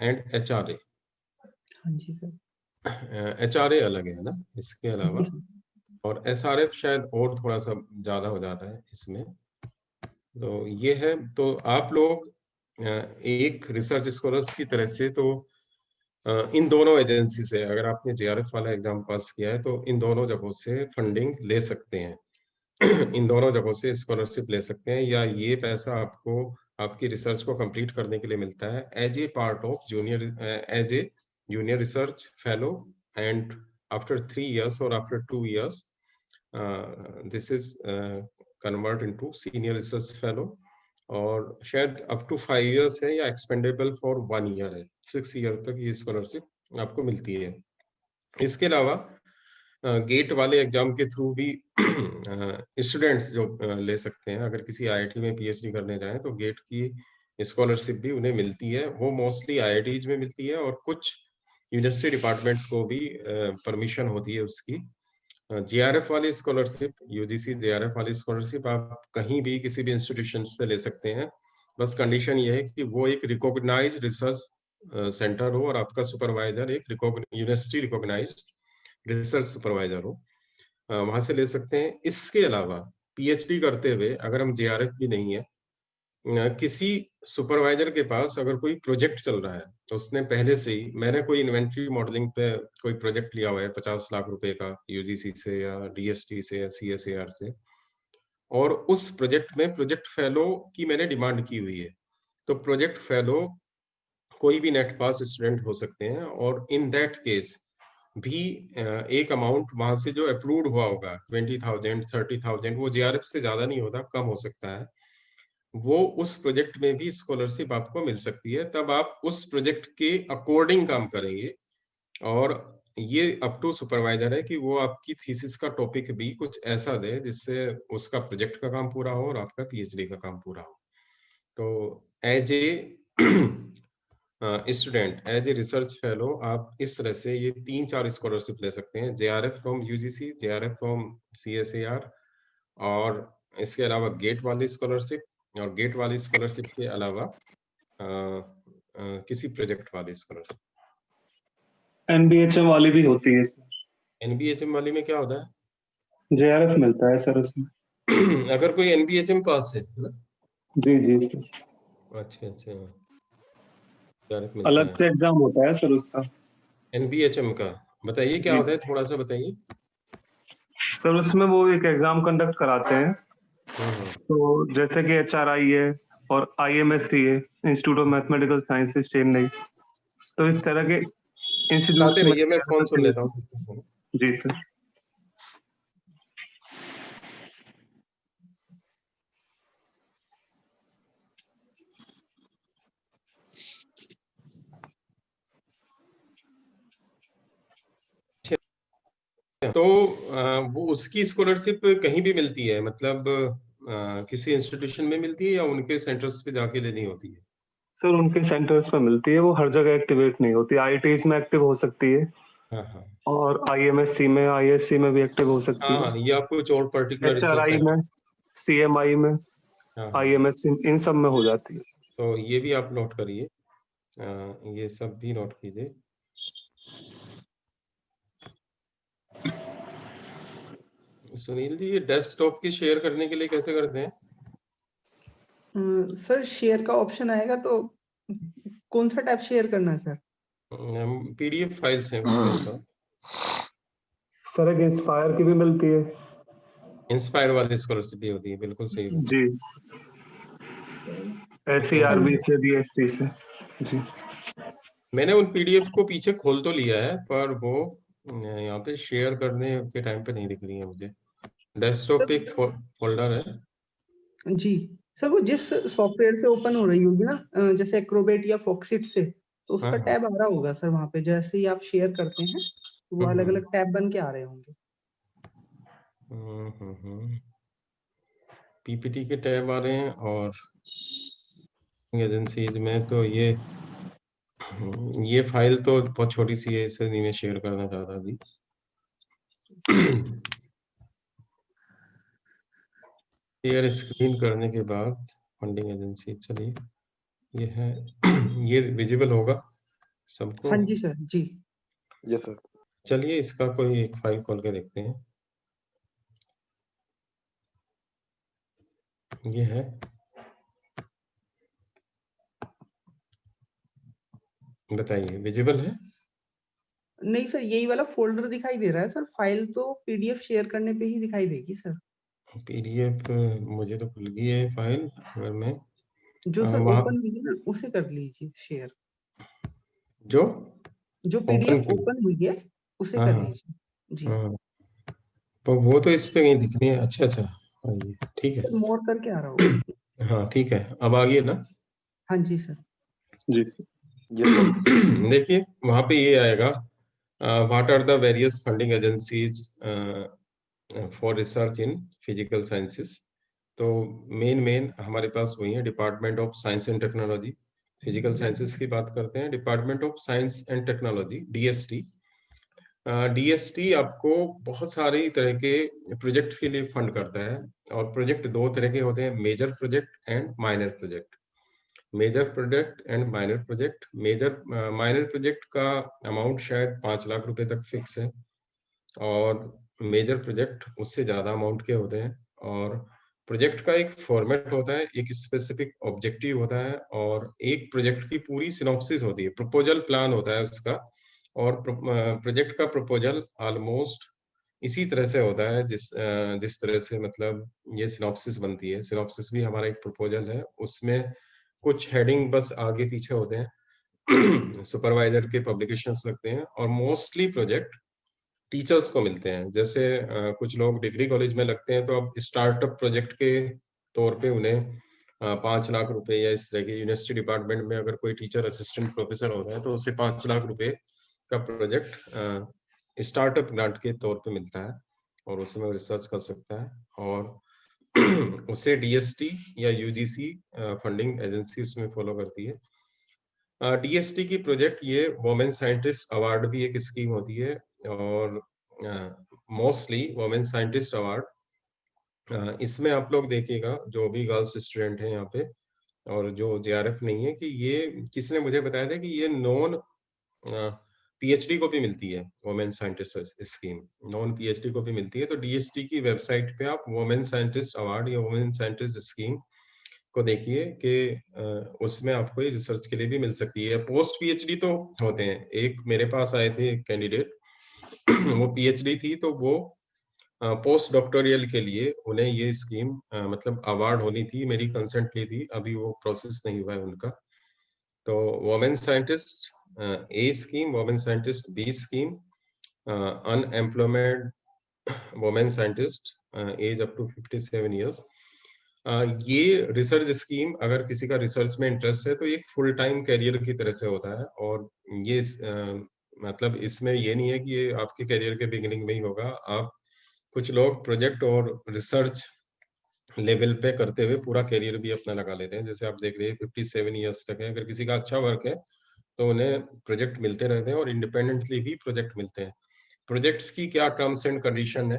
and HRA. हाँ जी सर। एचआरए अलग है ना इसके अलावा, और एसआरएफ शायद और थोड़ा सा ज्यादा हो जाता है इसमें। तो ये है, तो आप लोग एक रिसर्च स्कॉलर्स की तरह से तो इन दोनों एजेंसी से, अगर आपने जेआरएफ वाला एग्जाम पास किया है तो इन दोनों जगहों से फंडिंग ले सकते हैं। इन दोनों जगहों से स्कॉलरशिप ले सकते हैं, या ये पैसा आपको आपकी रिसर्च को कंप्लीट करने के लिए मिलता है as a part of junior, as a junior research fellow, and after 3 years और after 2 years this is convert into senior research fellow, और शायद अप टू 5 years है या एक्सपेंडेबल फॉर 1 year है, 6 year तक ये स्कॉलरशिप आपको मिलती है। इसके अलावा गेट वाले एग्जाम के थ्रू भी स्टूडेंट्स जो ले सकते हैं, अगर किसी आईआईटी में पीएचडी करने जाएं तो गेट की स्कॉलरशिप भी उन्हें मिलती है। वो मोस्टली आईआईटीज में मिलती है, और कुछ यूनिवर्सिटी डिपार्टमेंट्स को भी परमिशन होती है उसकी। जेआरएफ वाली स्कॉलरशिप, यूजीसी जेआरएफ वाली स्कॉलरशिप आप कहीं भी किसी भी इंस्टीट्यूशन से ले सकते हैं, बस कंडीशन ये है कि वो एक रिकॉग्नाइज रिसर्च सेंटर हो और आपका सुपरवाइजर एक यूनिवर्सिटी रिकॉग्नाइज रिसर्च सुपरवाइजर हो, वहां से ले सकते हैं। इसके अलावा पीएचडी करते हुए अगर हम जेआरएफ भी नहीं है, किसी सुपरवाइजर के पास अगर कोई प्रोजेक्ट चल रहा है तो उसने पहले से ही, मैंने कोई इन्वेंट्री मॉडलिंग पे कोई प्रोजेक्ट लिया हुआ है 50 लाख रुपए का यूजीसी से या डीएसटी से या सीएसएआर से, और उस प्रोजेक्ट में प्रोजेक्ट फेलो की मैंने डिमांड की हुई है, तो प्रोजेक्ट फेलो कोई भी नेट पास स्टूडेंट हो सकते हैं, और इन दैट केस भी एक अमाउंट वहां से जो अप्रूव्ड हुआ होगा 20,000 30,000, वो जेआरएफ से ज्यादा नहीं होता, कम हो सकता है, वो उस प्रोजेक्ट में भी स्कॉलरशिप आपको मिल सकती है। तब आप उस प्रोजेक्ट के अकॉर्डिंग काम करेंगे, और ये अप टू सुपरवाइजर है कि वो आपकी थीसिस का टॉपिक भी कुछ ऐसा दे जिससे उसका प्रोजेक्ट का काम पूरा हो और आपका पीएचडी का काम पूरा हो। तो as a student, as a research fellow, आप इस तरह से ये 3-4 स्कॉलरशिप ले सकते हैं। JRF from UGC, JRF from CSIR, और इसके अलावा गेट वाली स्कॉलरशिप, और गेट वाली स्कॉलरशिप के अलावा किसी प्रोजेक्ट वाली स्कॉलरशिप। एनबीएचएम वाली भी होती है सर। एनबीएचएम वाली में क्या होता है? जेआरएफ मिलता है सर उसमें। अगर कोई एनबीएचएम पास है ना? जी जी सर। अच्छा अच्छा, जेआरएफ मिलता अलग है। से एग्जाम होता है सर उसका। एनबीएचएम का बताइए क्या होता है, थोड़ा सा बताइए सर। उसमें वो एक एग्जाम कंडक्ट कराते हैं, तो जैसे कि एचआरआई है और आईएमएससी है, institute of mathematical sciences Chennai, तो इस तरह के इंस्टीट्यूट बताते रहिए, मैं फोन सुन लेता हूँ। जी सर। तो वो उसकी स्कॉलरशिप कहीं भी मिलती है, मतलब किसी इंस्टीट्यूशन में मिलती है या उनके सेंटर्स पे जाके लेनी होती है? सर उनके सेंटर्स पे मिलती है, वो हर जगह एक्टिवेट नहीं होती। आईआईटीज में एक्टिव हो सकती है, हाँ हाँ, और आईएमएससी में, आईएससी में भी एक्टिव हो सकती हाँ, है। या कुछ और पर्टिकुलर रिसर्च एचआरआई में, सीएमआई में, हाँ, आईएमएससी, इन सब में हो जाती है। तो ये भी आप नोट करिए, ये सब भी नोट कीजिए। सुनील जी, ये डेस्कटॉप की शेयर करने के लिए कैसे करते हैं? सर शेयर का ऑप्शन आएगा तो कौन सा टैब शेयर करना है सर? पीडीएफ फाइल्स हैं कुछ तो। सर एक इंस्पायर की भी मिलती है। इंस्पायर वाली स्कॉलरशिप भी होती है, बिल्कुल सही बात। जी, एसईआरबी से, बीएसटी से। जी, मैंने उन पीडीएफ को पीछे खोल तो लिया है, पर वो यहाँ पे शेयर करने के टाइम पे नहीं दिख रही है मुझे। डेस्कटॉप पे एक फोल्डर है जी सर, वो जिस सॉफ्टवेयर से ओपन हो रही होगी ना, जैसे एक्रोबेट या फॉक्सिट से, तो उसका हाँ, टैब आ रहा होगा सर वहां पे। जैसे ही आप शेयर करते हैं तो वो अलग अलग टैब बन के आ रहे होंगे। पीपीटी के टैब आ रहे हैं, और एजेंसीज में तो ये फाइल तो बहुत छोटी सी है, इसे नहीं मैं शेयर करना चाहता अभी। शेयर स्क्रीन करने के बाद फंडिंग एजेंसी, चलिए ये है, ये विजिबल होगा सबको? हाँ जी सर, जी। Yes sir. चलिए इसका कोई एक फाइल खोल के देखते हैं। ये है, बताइए विजिबल है? नहीं सर, यही वाला फोल्डर दिखाई दे रहा है सर। फाइल तो पीडीएफ शेयर करने पे ही दिखाई देगी सर। पीडीएफ मुझे तो खुल गई है फाइल, अगर मैं जो सर वहाँ ओपन हुई है ना, उसे कर लीजिए शेयर। जो जो ओपन पीडीएफ की, ओपन हुई है उसे हाँ कर हाँ लीजिए जी। हाँ, तो वो तो इस पे कहीं दिख रही है। अच्छा अच्छा, हाँ ये ठीक है। सर मोर करके आ रहा होगा। हाँ ठीक है, अब आ गई ना? हाँ जी सर। जी सर। Yes sir. देखिए वहां पे ये आएगा, what are the various funding agencies for research in physical sciences. तो मेन हमारे पास वही है, department of science and technology. Physical sciences की बात करते हैं, department of science and technology, DST. DST आपको बहुत सारी तरह के प्रोजेक्ट्स के लिए फंड करता है, और प्रोजेक्ट दो तरह के होते हैं, major project and minor project. Major project and minor project, minor project का अमाउंट शायद 5 लाख रुपए तक फिक्स है, और मेजर प्रोजेक्ट उससे ज्यादा अमाउंट के होते हैं। और प्रोजेक्ट का एक फॉर्मेट होता है, एक स्पेसिफिक ऑब्जेक्टिव होता है, और एक प्रोजेक्ट की पूरी सिनॉप्सिस होती है, प्रपोजल प्लान होता है उसका। और प्रोजेक्ट का प्रपोजल ऑलमोस्ट इसी तरह से होता है जिस तरह से मतलब ये सिनॉप्सिस बनती है। सिनॉप्सिस भी हमारा एक प्रपोजल है, उसमें कुछ हेडिंग बस आगे पीछे होते हैं, सुपरवाइजर के पब्लिकेशंस लगते हैं, और मोस्टली प्रोजेक्ट टीचर्स को मिलते हैं। जैसे कुछ लोग डिग्री कॉलेज में लगते हैं, तो अब स्टार्टअप प्रोजेक्ट के तौर पे उन्हें 5 लाख रुपए, या इस तरह के यूनिवर्सिटी डिपार्टमेंट में अगर कोई टीचर असिस्टेंट प्रोफेसर होता है तो उसे 5 लाख रुपए का प्रोजेक्ट स्टार्टअप ग्रांट के तौर पे मिलता है और उसमें वो रिसर्च कर सकता है और उसे डीएसटी या यूजीसी फंडिंग एजेंसी उसमें फॉलो करती है। डीएसटी की प्रोजेक्ट ये वुमेन साइंटिस्ट अवार्ड भी एक स्कीम होती है और मोस्टली वुमेन साइंटिस्ट अवार्ड इसमें आप लोग देखिएगा जो भी गर्ल्स स्टूडेंट हैं यहाँ पे और जो जेआरएफ नहीं है कि ये किसने मुझे बताया था कि ये नॉन पीएचडी को भी मिलती है women scientist scheme, non PhD को भी मिलती है। तो डीएसटी की वेबसाइट पे आप वुमेन साइंटिस्ट अवार्ड या वुमेन साइंटिस्ट स्कीम को देखिए कि उसमें आपको ये रिसर्च के लिए भी मिल सकती है। पोस्ट पीएचडी तो होते हैं, एक मेरे पास आए थे कैंडिडेट वो पीएचडी थी तो वो पोस्ट डॉक्टोरियल के लिए उन्हें ये स्कीम मतलब अवार्ड होनी थी, मेरी कंसेंट ली थी, अभी वो प्रोसेस नहीं हुआ है उनका। तो women scientist A scheme, women scientist B scheme, unemployment women scientist age up to 57 years. ये रिसर्च स्कीम अगर किसी का रिसर्च में इंटरेस्ट है तो एक फुल टाइम करियर की तरह से होता है और ये मतलब इसमें ये नहीं है कि ये आपके करियर के बिगिनिंग में ही होगा। आप कुछ लोग प्रोजेक्ट और रिसर्च लेवल पे करते हुए पूरा करियर भी अपना लगा लेते हैं। जैसे आप देख रहे हैं 57 इयर्स तक है, अगर किसी का अच्छा वर्क है तो उन्हें प्रोजेक्ट मिलते रहते हैं और इंडिपेंडेंटली भी प्रोजेक्ट मिलते हैं। प्रोजेक्ट्स की क्या टर्म्स एंड कंडीशन है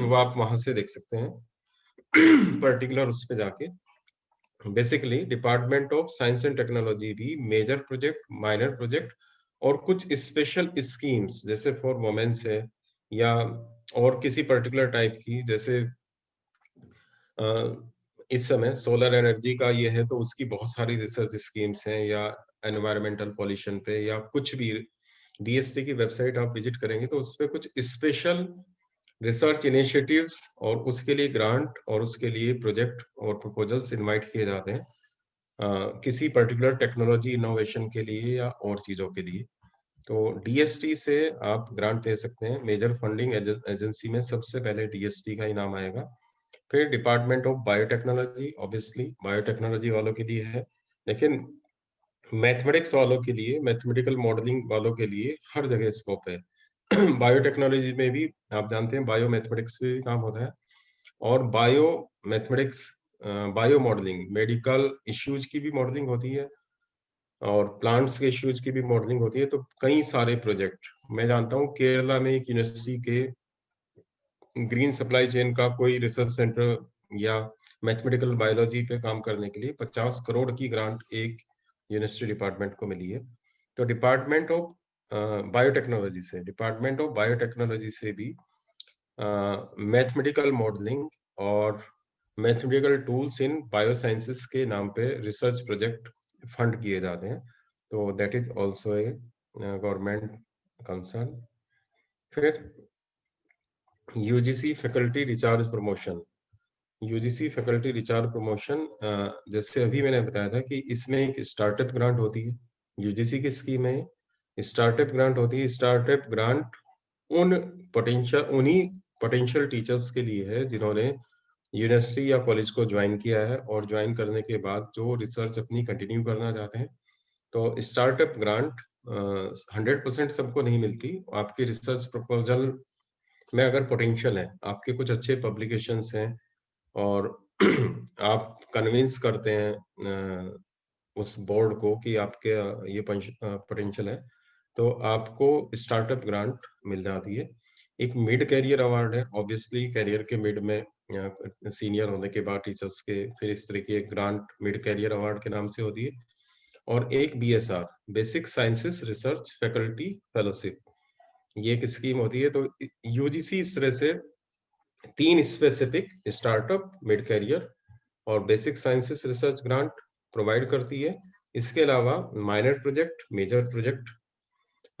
वो आप वहां से देख सकते हैं पर्टिकुलर उस पे जाके। Basically department of science and technology भी मेजर प्रोजेक्ट, माइनर प्रोजेक्ट और कुछ स्पेशल स्कीम्स जैसे फॉर वुमेन्स है या और किसी पर्टिकुलर टाइप की, जैसे इस समय सोलर एनर्जी का ये है तो उसकी बहुत सारी रिसर्च स्कीम्स हैं, या एनवायरमेंटल पॉल्यूशन पे या कुछ भी। डीएसटी की वेबसाइट आप विजिट करेंगे तो उस पर कुछ स्पेशल रिसर्च इनिशिएटिव्स और उसके लिए ग्रांट और उसके लिए प्रोजेक्ट और प्रपोजल्स इनवाइट किए जाते हैं किसी पर्टिकुलर टेक्नोलॉजी इनोवेशन के लिए या और चीजों के लिए। तो डीएसटी से आप ग्रांट दे सकते हैं। मेजर फंडिंग एजेंसी में सबसे पहले डीएसटी का ही नाम आएगा, फिर department of biotechnology, obviously biotechnology वालों के लिए है, लेकिन मैथमेटिक्स वालों के लिए, मैथमेटिकल मॉडलिंग वालों के लिए हर जगह स्कोप है। बायोटेक्नोलॉजी में भी आप जानते हैं बायो मैथमेटिक्स भी काम होता है और bio mathematics, bio modelling, medical issues की भी मॉडलिंग होती है और प्लांट्स के इश्यूज की भी मॉडलिंग होती है। तो कई सारे प्रोजेक्ट मैं जानता हूँ। केरला में एक यूनिवर्सिटी के ग्रीन सप्लाई चेन का कोई रिसर्च सेंटर या मैथमेटिकल बायोलॉजी पे काम करने के लिए 50 करोड़ की ग्रांट एक यूनिवर्सिटी डिपार्टमेंट को मिली है। तो डिपार्टमेंट ऑफ बायोटेक्नोलॉजी से भी मैथमेटिकल मॉडलिंग और मैथमेटिकल टूल्स इन बायोसाइंसेस के नाम पे रिसर्च प्रोजेक्ट फंड किए जाते हैं। तो that is also a government concern. फिर UGC faculty research promotion, UGC faculty research promotion जैसे अभी मैंने बताया था कि इसमें एक स्टार्टअप ग्रांट होती है। यूजीसी की स्कीम है, स्टार्टअप ग्रांट होती है। स्टार्टअप ग्रांट उन्हीं पोटेंशियल टीचर्स के लिए है जिन्होंने यूनिवर्सिटी या कॉलेज को ज्वाइन किया है और ज्वाइन करने के बाद जो रिसर्च अपनी कंटिन्यू करना चाहते हैं। तो स्टार्टअप ग्रांट 100% सबको नहीं मिलती। आपकी रिसर्च प्रपोजल में अगर पोटेंशियल है, आपके कुछ अच्छे पब्लिकेशंस हैं और आप कन्विंस करते हैं उस बोर्ड को कि आपके ये पोटेंशियल है, तो आपको स्टार्टअप ग्रांट मिल जाती है। एक मिड कैरियर अवार्ड है, ऑब्वियसली कैरियर के मिड में सीनियर होने के बाद टीचर्स के फिर इस तरह की एक ग्रांट मिड कैरियर अवार्ड के नाम से होती है। और एक BSR, basic sciences research faculty fellowship, ये एक स्कीम होती है। तो यूजीसी इस तरह से 3 स्पेसिफिक स्टार्टअप, मिड कैरियर और basic sciences research grant provide करती है। इसके अलावा माइनर प्रोजेक्ट, मेजर प्रोजेक्ट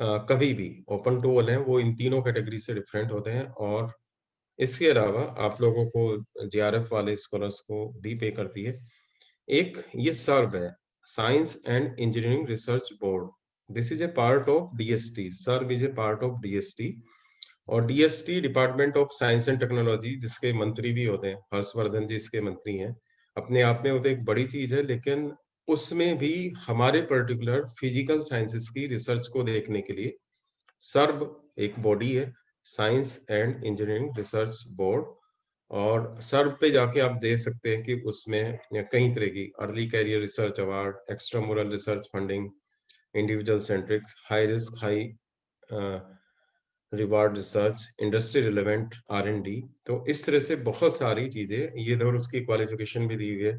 कभी भी ओपन टू ऑल हैं, वो इन तीनों कैटेगरी से डिफरेंट होते हैं। और इसके अलावा आप लोगों को जेआरएफ वाले स्कॉलर्स को भी पे करती है। एक ये सर्व है, science and engineering research board, this is a part of DST. SERB is a part of DST और DST department of science and technology, जिसके मंत्री भी होते हैं, हर्षवर्धन जी इसके मंत्री हैं। अपने आप में वो तो एक बड़ी चीज है, लेकिन उसमें भी हमारे पर्टिकुलर फिजिकल साइंसेस की रिसर्च को देखने के लिए सर्ब एक बॉडी है, science and engineering research board, और सर्ब पे जाके आप देख सकते हैं कि उसमें कई तरह की early career research award, extra mural research funding, individual centric, high risk high reward research, industry relevant R&D। तो इस तरह से बहुत सारी चीजें, ये और उसकी क्वालिफिकेशन भी दी हुई है।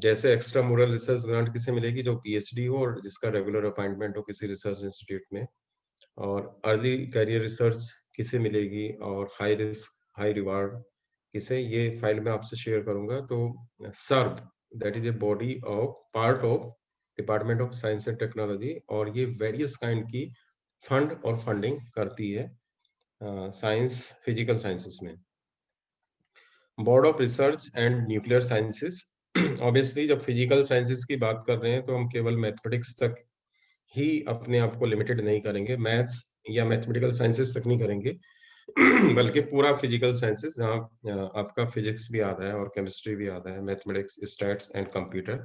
जैसे एक्स्ट्रा मोरल रिसर्च ग्रांट किसे मिलेगी, जो PhD हो और जिसका रेगुलर अपॉइंटमेंट हो किसी रिसर्च इंस्टीट्यूट में, और अर्ली करियर रिसर्च किसे मिलेगी, और हाई रिस्क हाई रिवार्ड किसे, ये फाइल मैं आपसे शेयर करूंगा। तो SERB that is a body of part of department of science and technology, और ये वेरियस काइंड की फंड और फंडिंग करती है साइंस फिजिकल साइंसेस में। Board of research and nuclear sciences, obviously जब फिजिकल साइंसेस की बात कर रहे हैं तो हम केवल मैथमेटिक्स तक ही अपने आप को लिमिटेड नहीं करेंगे, मैथ्स या मैथमेटिकल साइंसेस तक नहीं करेंगे, बल्कि पूरा फिजिकल साइंसेस, जहाँ आपका फिजिक्स भी आता है और केमिस्ट्री भी आता है, मैथमेटिक्स, स्टैट्स एंड कंप्यूटर।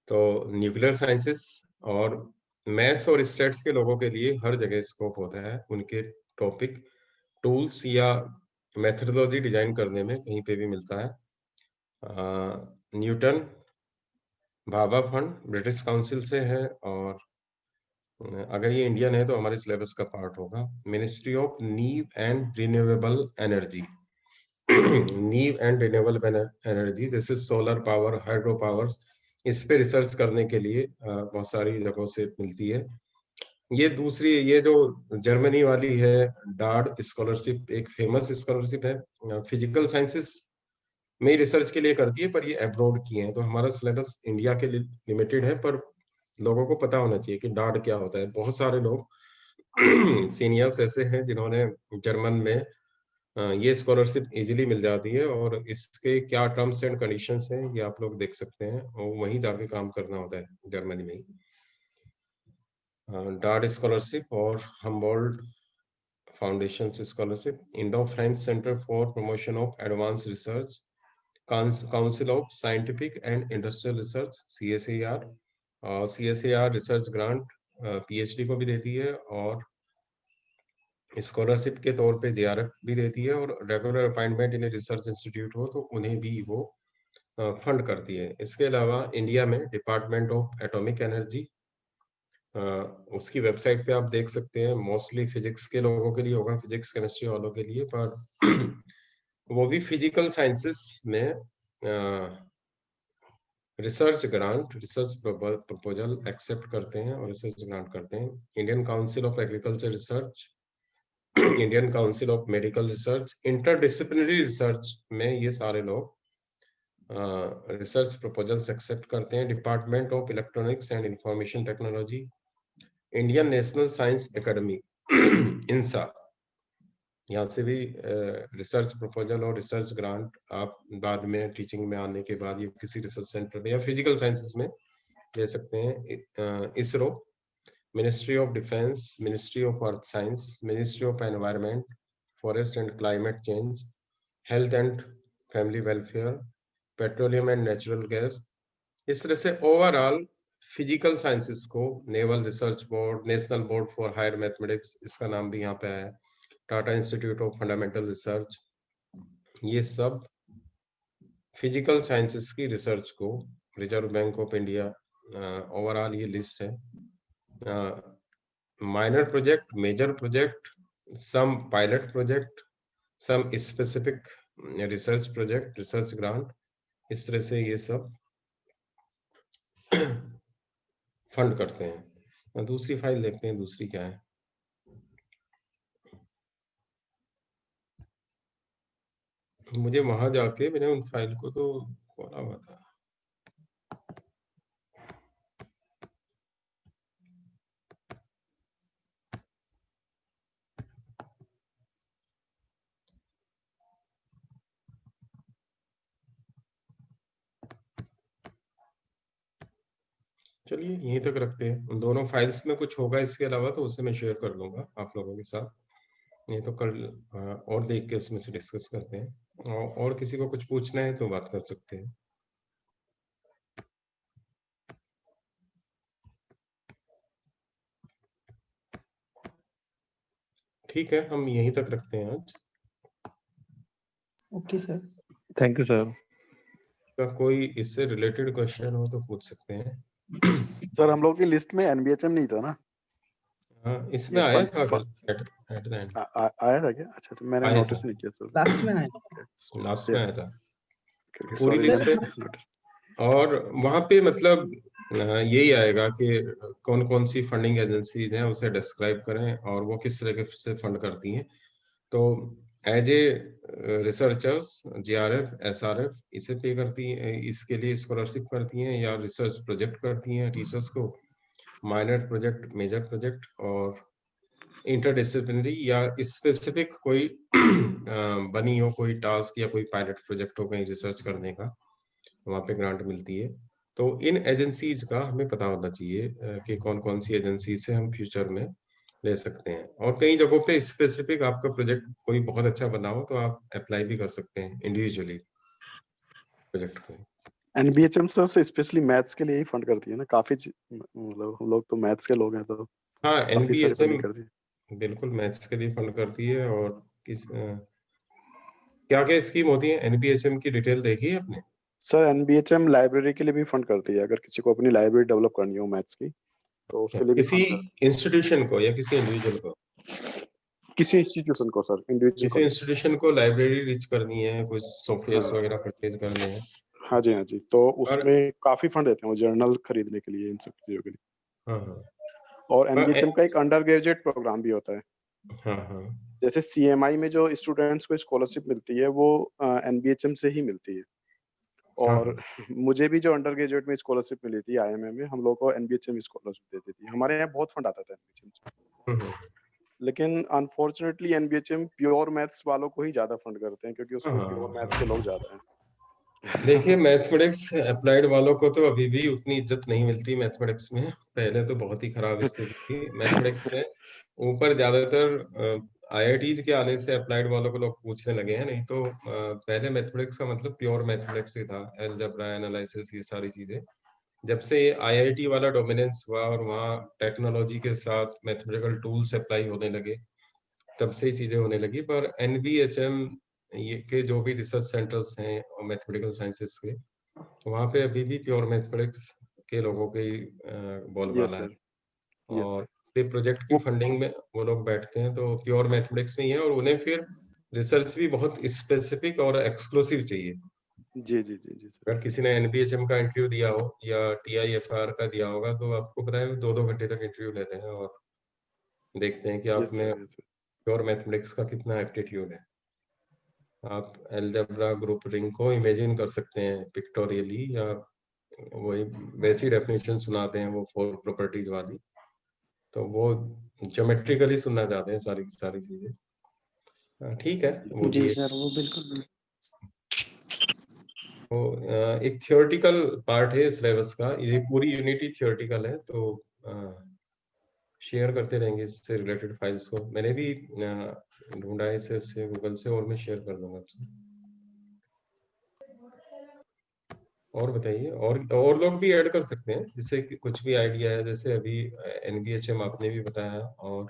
तो न्यूक्लियर साइंसेस और मैथ्स और स्टैट्स के लोगों के लिए हर जगह स्कोप होता है, उनके टॉपिक, टूल्स या मेथडोलॉजी डिजाइन करने में कहीं पे भी मिलता है। Newton Bhabha fund British council से है, और अगर ये इंडियन है तो हमारे सिलेबस का पार्ट होगा। मिनिस्ट्री ऑफ नीव एंड रिन्यूएबल एनर्जी, नीव एंड रिन्यूएबल एनर्जी जैसे सोलर पावर, हाइड्रो पावर, इस पे रिसर्च करने के लिए बहुत सारी जगहों से मिलती है। ये दूसरी, ये जो जर्मनी वाली है डार्ड स्कॉलरशिप, एक फेमस स्कॉलरशिप है, फिजिकल साइंसेस में रिसर्च के लिए करती है, पर ये अब्रॉड की है। तो हमारा सिलेबस इंडिया के लिए लिमिटेड है, पर लोगों को पता होना चाहिए कि डार्ड क्या होता है। बहुत सारे लोग सीनियर्स ऐसे हैं जिन्होंने जर्मन में ये स्कॉलरशिप इजीली मिल जाती है, और इसके क्या टर्म्स एंड कंडीशंस हैं ये आप लोग देख सकते हैं, और वहीं जाके काम करना होता है जर्मनी में ही। डार्ड स्कॉलरशिप और Humboldt foundation scholarship, Indo French centre for promotion of advance research, council of scientific and industrial research CSIR, और CSIR रिसर्च ग्रांट PhD को भी देती है, और स्कॉलरशिप के तौर पे JRF भी देती है, और regular appointment in research institute हो तो उन्हें भी वो फंड करती है। इसके अलावा इंडिया में डिपार्टमेंट ऑफ एटॉमिक एनर्जी, उसकी वेबसाइट पे आप देख सकते हैं, मोस्टली फिजिक्स के लोगों के लिए होगा, फिजिक्स केमिस्ट्री वालों के लिए, पर वो भी फिजिकल साइंसेस में research grant, research proposal accept करते हैं और रिसर्च ग्रांट करते हैं। Indian council of agriculture research, Indian council of medical research, interdisciplinary research में ये सारे लोग रिसर्च प्रपोजल्स एक्सेप्ट करते हैं। Department of electronics and information technology, Indian national science academy INSA, यहाँ से भी रिसर्च प्रपोजल और रिसर्च ग्रांट आप बाद में टीचिंग में आने के बाद ये किसी रिसर्च सेंटर में या फिजिकल साइंसेस में ले सकते हैं। ISRO, ministry of defence, ministry of earth science, ministry of environment, forest and climate change, health and family welfare, petroleum and natural gas. इस तरह से ओवरऑल फिजिकल साइंसेस को naval research board, national board for higher mathematics, इसका नाम भी यहाँ पे है, Tata institute of fundamental research, ये सब फिजिकल साइंसेस की रिसर्च को, reserve bank of India, overall ये लिस्ट है। Minor project, major project, some pilot project, some specific research project, research grant, इस तरह से ये सब फंड करते हैं। दूसरी फाइल देखते हैं, दूसरी क्या है। मुझे वहां जाके मैंने उन फाइल को तो खोला हुआ था। चलिए यहीं तक रखते हैं। उन दोनों फाइल्स में कुछ होगा इसके अलावा तो उसे मैं शेयर कर लूंगा आप लोगों के साथ, नहीं तो कल और देख के उसमें से डिस्कस करते हैं। और किसी को कुछ पूछना है तो बात कर सकते हैं। ठीक है, हम यहीं तक रखते हैं आज। Okay sir. Thank you sir. का कोई इससे रिलेटेड क्वेश्चन हो तो पूछ सकते हैं। सर हम लोग की लिस्ट में एनबीएचएम नहीं था ना? हाँ, इसमें ये आया फंड था एट द एंड, आया था क्या? अच्छा अच्छा, मैंने आया नोटिस था, नहीं किया सर। लास्ट में आया। लास्ट में आया था। पूरी सॉरी, लिस्ट है मैंने नोटिस। और वहां पे मतलब यही आएगा कि कौन कौन सी फंडिंग एजेंसीज हैं उसे डिस्क्राइब करें और वो किस तरह से फंड करती हैं। तो as a researchers GRF, SRF इसे पे करती हैं, इसके लिए स्कॉलरशिप करती हैं या रिसर्च प्रोजेक्ट करती हैं टीचर्स को, माइनर प्रोजेक्ट, मेजर प्रोजेक्ट और इंटरडिसिप्लिनरी या स्पेसिफिक कोई बनी हो कोई टास्क या कोई पायलट प्रोजेक्ट हो कहीं रिसर्च करने का, वहाँ पे ग्रांट मिलती है। तो इन एजेंसीज का हमें पता होना चाहिए कि कौन कौन सी एजेंसी से हम फ्यूचर में ले सकते हैं। और कई जगहों पे स्पेसिफिक आपका प्रोजेक्ट कोई बहुत अच्छा बना हो तो आप अप्लाई भी कर सकते हैं इंडिविजुअली प्रोजेक्ट को। एनबीएचएम सर से स्पेशली मैथ्स के लिए ही फंड करती है ना? काफी मतलब हम लोग तो मैथ्स के लोग हैं, तो हाँ, काफी सारी एनबीएचएम फंडिंग करती है। बिल्कुल मैथ्स के लिए फंड करती है। और क्या क्या स्कीम होती है एनबीएचएम की डिटेल देखी है आपने? सर एनबीएचएम लाइब्रेरी के लिए भी फंड करती है, अगर किसी को अपनी लाइब्रेरी डेवलप करनी हो मैथ्स की तो उसके लिए भी किसी फंड करती इंस्टीट्यूशन को या किसी इंडिविजुअल को? है। किसी इंस्टीट्यूशन को सर, इंडिविजुअल को किसी नहीं। इंस्टीट्यूशन को लाइब्रेरी रिच करनी है, कुछ सॉफ्टवेयर हाँ वगैरह परचेज करने हैं। हाँ जी, हाँ जी, तो और उसमें काफी फंड देते हैं वो जर्नल खरीदने के लिए, इन सब चीजों के लिए। हाँ हाँ और हाँ एनबीएचएम का एक अंडर ग्रेजुएट प्रोग्राम भी होता है। हाँ हाँ जैसे सीएमआई में जो स्टूडेंट्स को स्कॉलरशिप मिलती है वो एनबीएचएम से ही मिलती है। हाँ और मुझे भी जो अंडर ग्रेजुएट में स्कॉलरशिप मिली थी आईएमए में, हम लोग को एनबीएचएम स्कॉलरशिप देती थी। हमारे यहाँ बहुत फंड आता था एनबीएचएम से, हम्म, लेकिन अनफॉर्चुनेटली एनबीएचएम प्योर मैथ्स वालों को ही ज्यादा फंड करते हैं, क्योंकि हाँ उसमें हाँ प्योर मैथ्स हाँ। के लोग ज्यादा हैं। देखिए मैथमेटिक्स अप्लाइड वालों को तो अभी भी उतनी इज्जत नहीं मिलती मैथमेटिक्स में। पहले तो बहुत ही खराब स्थिति थी मैथमेटिक्स में। ऊपर ज्यादातर आईआईटीज के आने से अप्लाइड वालों को लोग पूछने लगे हैं, नहीं तो पहले मैथमेटिक्स का मतलब प्योर मैथमेटिक्स ही था, अलजेब्रा, एनालिसिस, ये सारी चीजें। जब से आईआईटी वाला डोमिनेंस हुआ और वहाँ टेक्नोलॉजी के साथ मैथमेटिकल टूल्स अप्लाई होने लगे, तब से ही चीजें होने लगी। पर एनबीएचएम ये के जो भी रिसर्च सेंटर्स हैं और मैथमेटिकल साइंसेस के, वहाँ पे अभी भी प्योर मैथमेटिक्स के लोगों के ही यस बोलबाला है। सर, यस और सर। प्रोजेक्ट की वो फंडिंग में वो लोग बैठते हैं तो प्योर मैथमेटिक्स में ही है, और उन्हें फिर रिसर्च भी बहुत स्पेसिफिक और एक्सक्लूसिव चाहिए। जी जी जी जी सर। अगर किसी ने एनबीएचएम का इंटरव्यू दिया हो या टीआईएफआर का दिया होगा तो आपको पता है 2-2 घंटे तक इंटरव्यू लेते हैं और देखते हैं कि आप यस में sir, yes sir. Pure mathematics का कितना एप्टीट्यूड है। आप अलजेब्रा ग्रुप रिंग को इमेजिन कर सकते हैं पिक्टोरियली, या वही वैसी डेफिनेशन सुनाते हैं वो 4 प्रॉपर्टीज वाली, तो वो ज्योमेट्रिकली सुनना चाहते हैं सारी सारी चीजें। ठीक है, वो जी भी है। सर, वो बिल्कुल। तो एक थियोरेटिकल पार्ट है सिलेबस का, ये पूरी यूनिटी थियोरेटिकल है, तो शेयर करते रहेंगे इससे रिलेटेड फाइल्स को। मैंने भी ढूंढा है इसे उससे गूगल से, और मैं शेयर कर दूंगा आपसे। और बताइए, और लोग भी ऐड कर सकते हैं जिससे कि कुछ भी आइडिया है। जैसे अभी एनबीएचएम आपने भी बताया, और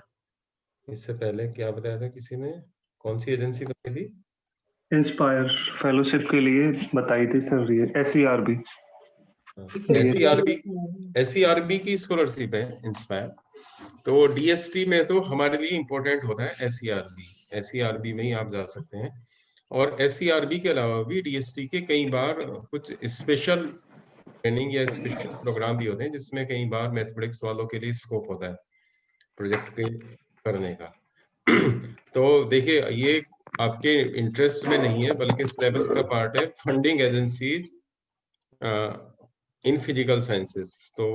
इससे पहले क्या बताया था किसी ने, कौन सी एजेंसी बताई थी? इंस्पायर फेलोशिप के लिए बताई थी सर, ये एसईआरबी। एसईआरबी की स्कॉलरशिप है इंस्पायर। तो डीएसटी में तो हमारे लिए इम्पोर्टेंट होता है एसईआरबी। एसईआरबी में ही आप जा सकते हैं। और एसईआरबी के अलावा भी डीएसटी के कई बार कुछ स्पेशल ट्रेनिंग या स्पेशल प्रोग्राम भी होते हैं जिसमें कई बार मैथमेटिक्स वालों के लिए स्कोप होता है प्रोजेक्ट के करने का। तो देखिए, ये आपके इंटरेस्ट में नहीं है बल्कि सिलेबस का पार्ट है, फंडिंग एजेंसीज इन फिजिकल साइंसेस। तो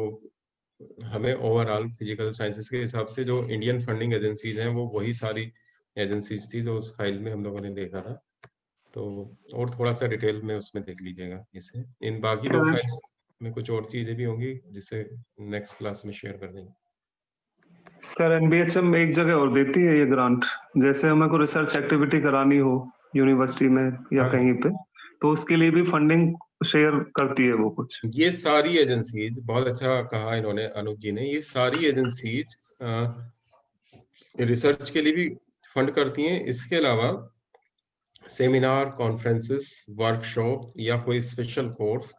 हमें ओवरऑल फिजिकल साइंसेस के हिसाब से जो इंडियन फंडिंग एजेंसीज हैं वो वही सारी एजेंसीज थी जो उस फाइल में हम लोगों ने देखा था। तो और थोड़ा सा डिटेल में उसमें देख लीजिएगा इसे। इन बाकी 2 फाइल्स में कुछ और चीजें भी होंगी जिसे नेक्स्ट क्लास में शेयर कर देंगे। सर एनबीएचएम एक जगह और देती है ये ग्रांट, जैसे हमें को रिसर्च एक्टिविटी करानी हो यूनिवर्सिटी में या हाँ। कहीं पे, तो उसके लिए भी फंडिंग शेयर करती है वो कुछ। ये सारी एजेंसीज, बहुत अच्छा कहा इन्होंने अनुज जी ने, ये सारी एजेंसीज रिसर्च के लिए भी फंड करती हैं। इसके अलावा सेमिनार, कॉन्फ्रेंसेस, वर्कशॉप या कोई स्पेशल कोर्स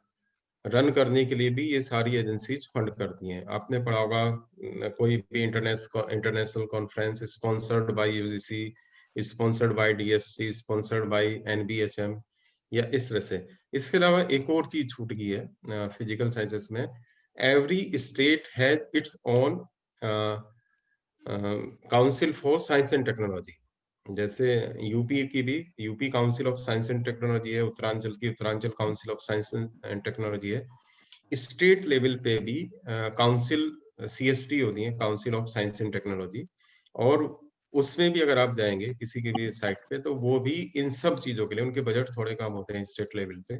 रन करने के लिए भी ये सारी एजेंसीज फंड करती हैं। आपने पढ़ा होगा कोई भी international conference sponsored by UGC, sponsored by DST, sponsored by NBHM या इस तरह से। इसके अलावा एक और चीज छूट गई है फिजिकल साइंसेस में, every state has its own council for science and technology. जैसे यूपी की भी UP council of science and technology है, उत्तरांचल की Uttaranchal council of science and technology है। स्टेट लेवल पे भी काउंसिल सीएसटी होती है, council of science and technology, और उसमें भी अगर आप जाएंगे किसी की भी साइट पे तो वो भी इन सब चीजों के लिए, उनके बजट थोड़े कम होते हैं स्टेट लेवल पे,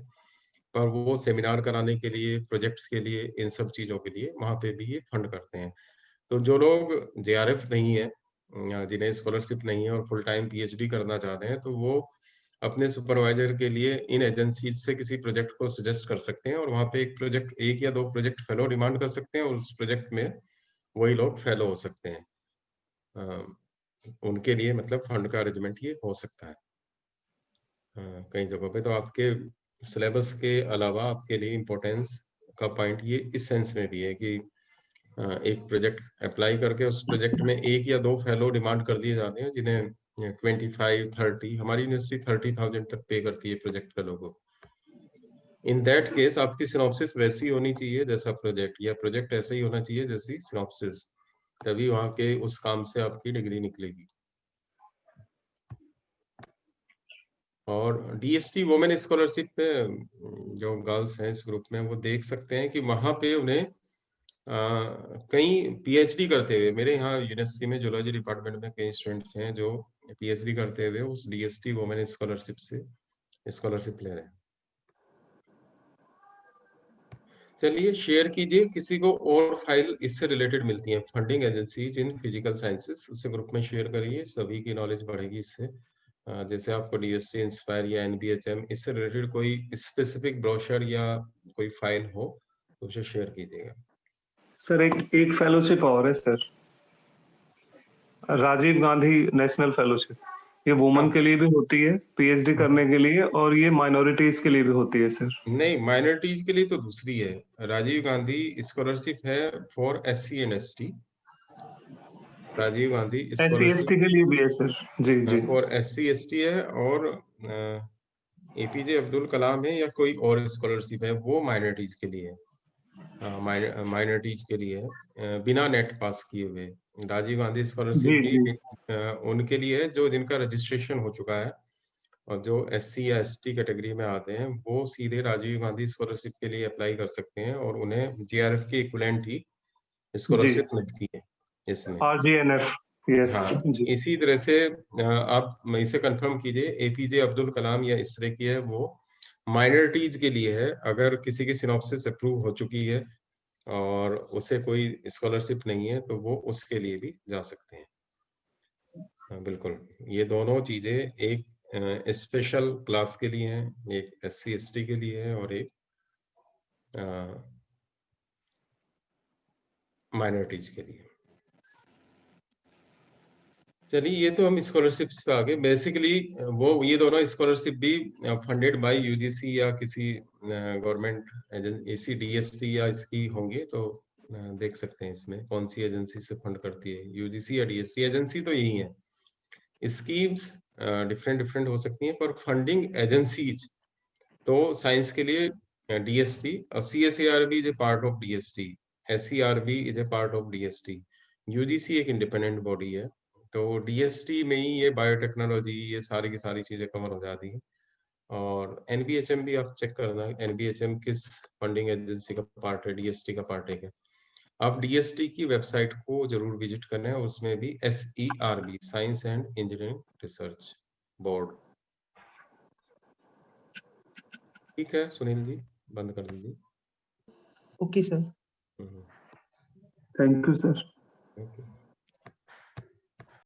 पर वो सेमिनार कराने के लिए, प्रोजेक्ट्स के लिए, इन सब चीजों के लिए वहां पे भी ये फंड करते हैं। तो जो लोग जेआरएफ नहीं है, जिन्हें स्कॉलरशिप नहीं है और फुल टाइम पीएचडी करना चाहते हैं, तो वो अपने सुपरवाइजर के लिए इन एजेंसी से किसी प्रोजेक्ट को सजेस्ट कर सकते हैं और वहां पे एक या दो प्रोजेक्ट फेलो डिमांड कर सकते हैं और उस प्रोजेक्ट में वही लोग फेलो हो सकते हैं। उनके लिए मतलब फंड का अरेंजमेंट ये हो सकता है कई जगहों पे। तो आपके सिलेबस के अलावा आपके लिए इम्पोर्टेंस का पॉइंट ये इस सेंस में भी है कि एक प्रोजेक्ट अप्लाई करके उस प्रोजेक्ट में एक या दो फेलो डिमांड कर दिए जाते हैं, जिन्हें 25-30, हमारी यूनिवर्सिटी 30,000 तक पे करती है प्रोजेक्ट फेलो को। इन दैट केस आपकी सिनॉप्सिस वैसी होनी चाहिए जैसा प्रोजेक्ट, या प्रोजेक्ट ऐसा ही होना चाहिए जैसी सिनॉप्सिस, तभी वहां के उस काम से आपकी डिग्री निकलेगी। और डीएसटी वुमेन स्कॉलरशिप पे जो गर्ल्स हैं इस ग्रुप में, वो देख सकते हैं कि वहां पे उन्हें कई पीएचडी करते हुए, मेरे यहाँ यूनिवर्सिटी में जूलॉजी डिपार्टमेंट में कई स्टूडेंट्स हैं जो पीएचडी करते हुए उस डीएसटी वुमेन स्कॉलरशिप से स्कॉलरशिप ले रहे हैं। चलिए शेयर कीजिए, किसी को और फाइल इससे रिलेटेड मिलती है, फंडिंग एजेंसीज इन फिजिकल साइंसेस, उसे ग्रुप में शेयर करिए, सभी की नॉलेज बढ़ेगी इससे। जैसे आपको डीएससी इंस्पायर या एनबीएचएम इससे रिलेटेड कोई स्पेसिफिक ब्रोशर या कोई फाइल हो तो उसे शेयर कीजिएगा। सर एक फेलोशिप और है sir, Rajiv Gandhi national fellowship, ये वुमन के लिए भी होती है पीएचडी करने के लिए, और ये माइनॉरिटीज के लिए भी होती है सर। नहीं, माइनॉरिटीज के लिए तो दूसरी है, राजीव गांधी स्कॉलरशिप है for SC and ST. Rajiv Gandhi SC के लिए भी है सर। जी जी, फॉर एससी एसटी है, और एपीजे अब्दुल कलाम है या कोई और स्कॉलरशिप है वो माइनॉरिटीज के लिए है, माइनॉरिटीज के लिए है बिना नेट पास किए हुए। राजीव गांधी स्कॉलरशिप भी उनके लिए है जो जिनका रजिस्ट्रेशन हो चुका है, और जो एससी या एसटी कैटेगरी में आते हैं वो सीधे राजीव गांधी स्कॉलरशिप के लिए अप्लाई कर सकते हैं और उन्हें जेआरएफ के इक्विवेलेंट ही स्कॉलरशिप मिलती है इसमें। आरजीएनएफ, यस। हाँ, इसी तरह से आप इसे कंफर्म कीजिए, एपीजे अब्दुल कलाम या इस तरह की है वो माइनॉरिटीज के लिए है। अगर किसी की सिनॉप्सिस अप्रूव हो चुकी है और उसे कोई स्कॉलरशिप नहीं है तो वो उसके लिए भी जा सकते हैं। बिल्कुल, ये दोनों चीजें एक स्पेशल क्लास के लिए हैं, एक एससी एसटी के लिए है और एक माइनॉरिटीज के लिए। चलिए, ये तो हम स्कॉलरशिप्स पे आ गए। बेसिकली वो ये दोनों स्कॉलरशिप भी फंडेड बाय यूजीसी या किसी गवर्नमेंट एजेंसी, डीएसटी या इसकी होंगे, तो देख सकते हैं इसमें कौन सी एजेंसी से फंड करती है, यूजीसी या डीएसटी। एजेंसी तो यही है, स्कीम्स डिफरेंट हो सकती हैं, पर फंडिंग एजेंसीज तो साइंस के लिए डीएसटी और CSERB is a part of DST, SERB is a part of DST, UGC एक इंडिपेंडेंट बॉडी है। तो डीएसटी में ही ये बायोटेक्नोलॉजी, ये सारी की सारी चीजें कवर हो जाती हैं। और एनबीएचएम भी आप चेक करना, एनबीएचएम किस फंडिंग एजेंसी का पार्ट है, डीएसटी का पार्ट है क्या। आप डीएसटी की वेबसाइट को जरूर विजिट करना है, उसमें भी SERB, science and engineering research board. ठीक है सुनील जी, बंद कर दीजिए। Okay sir. Thank you sir. Thank you.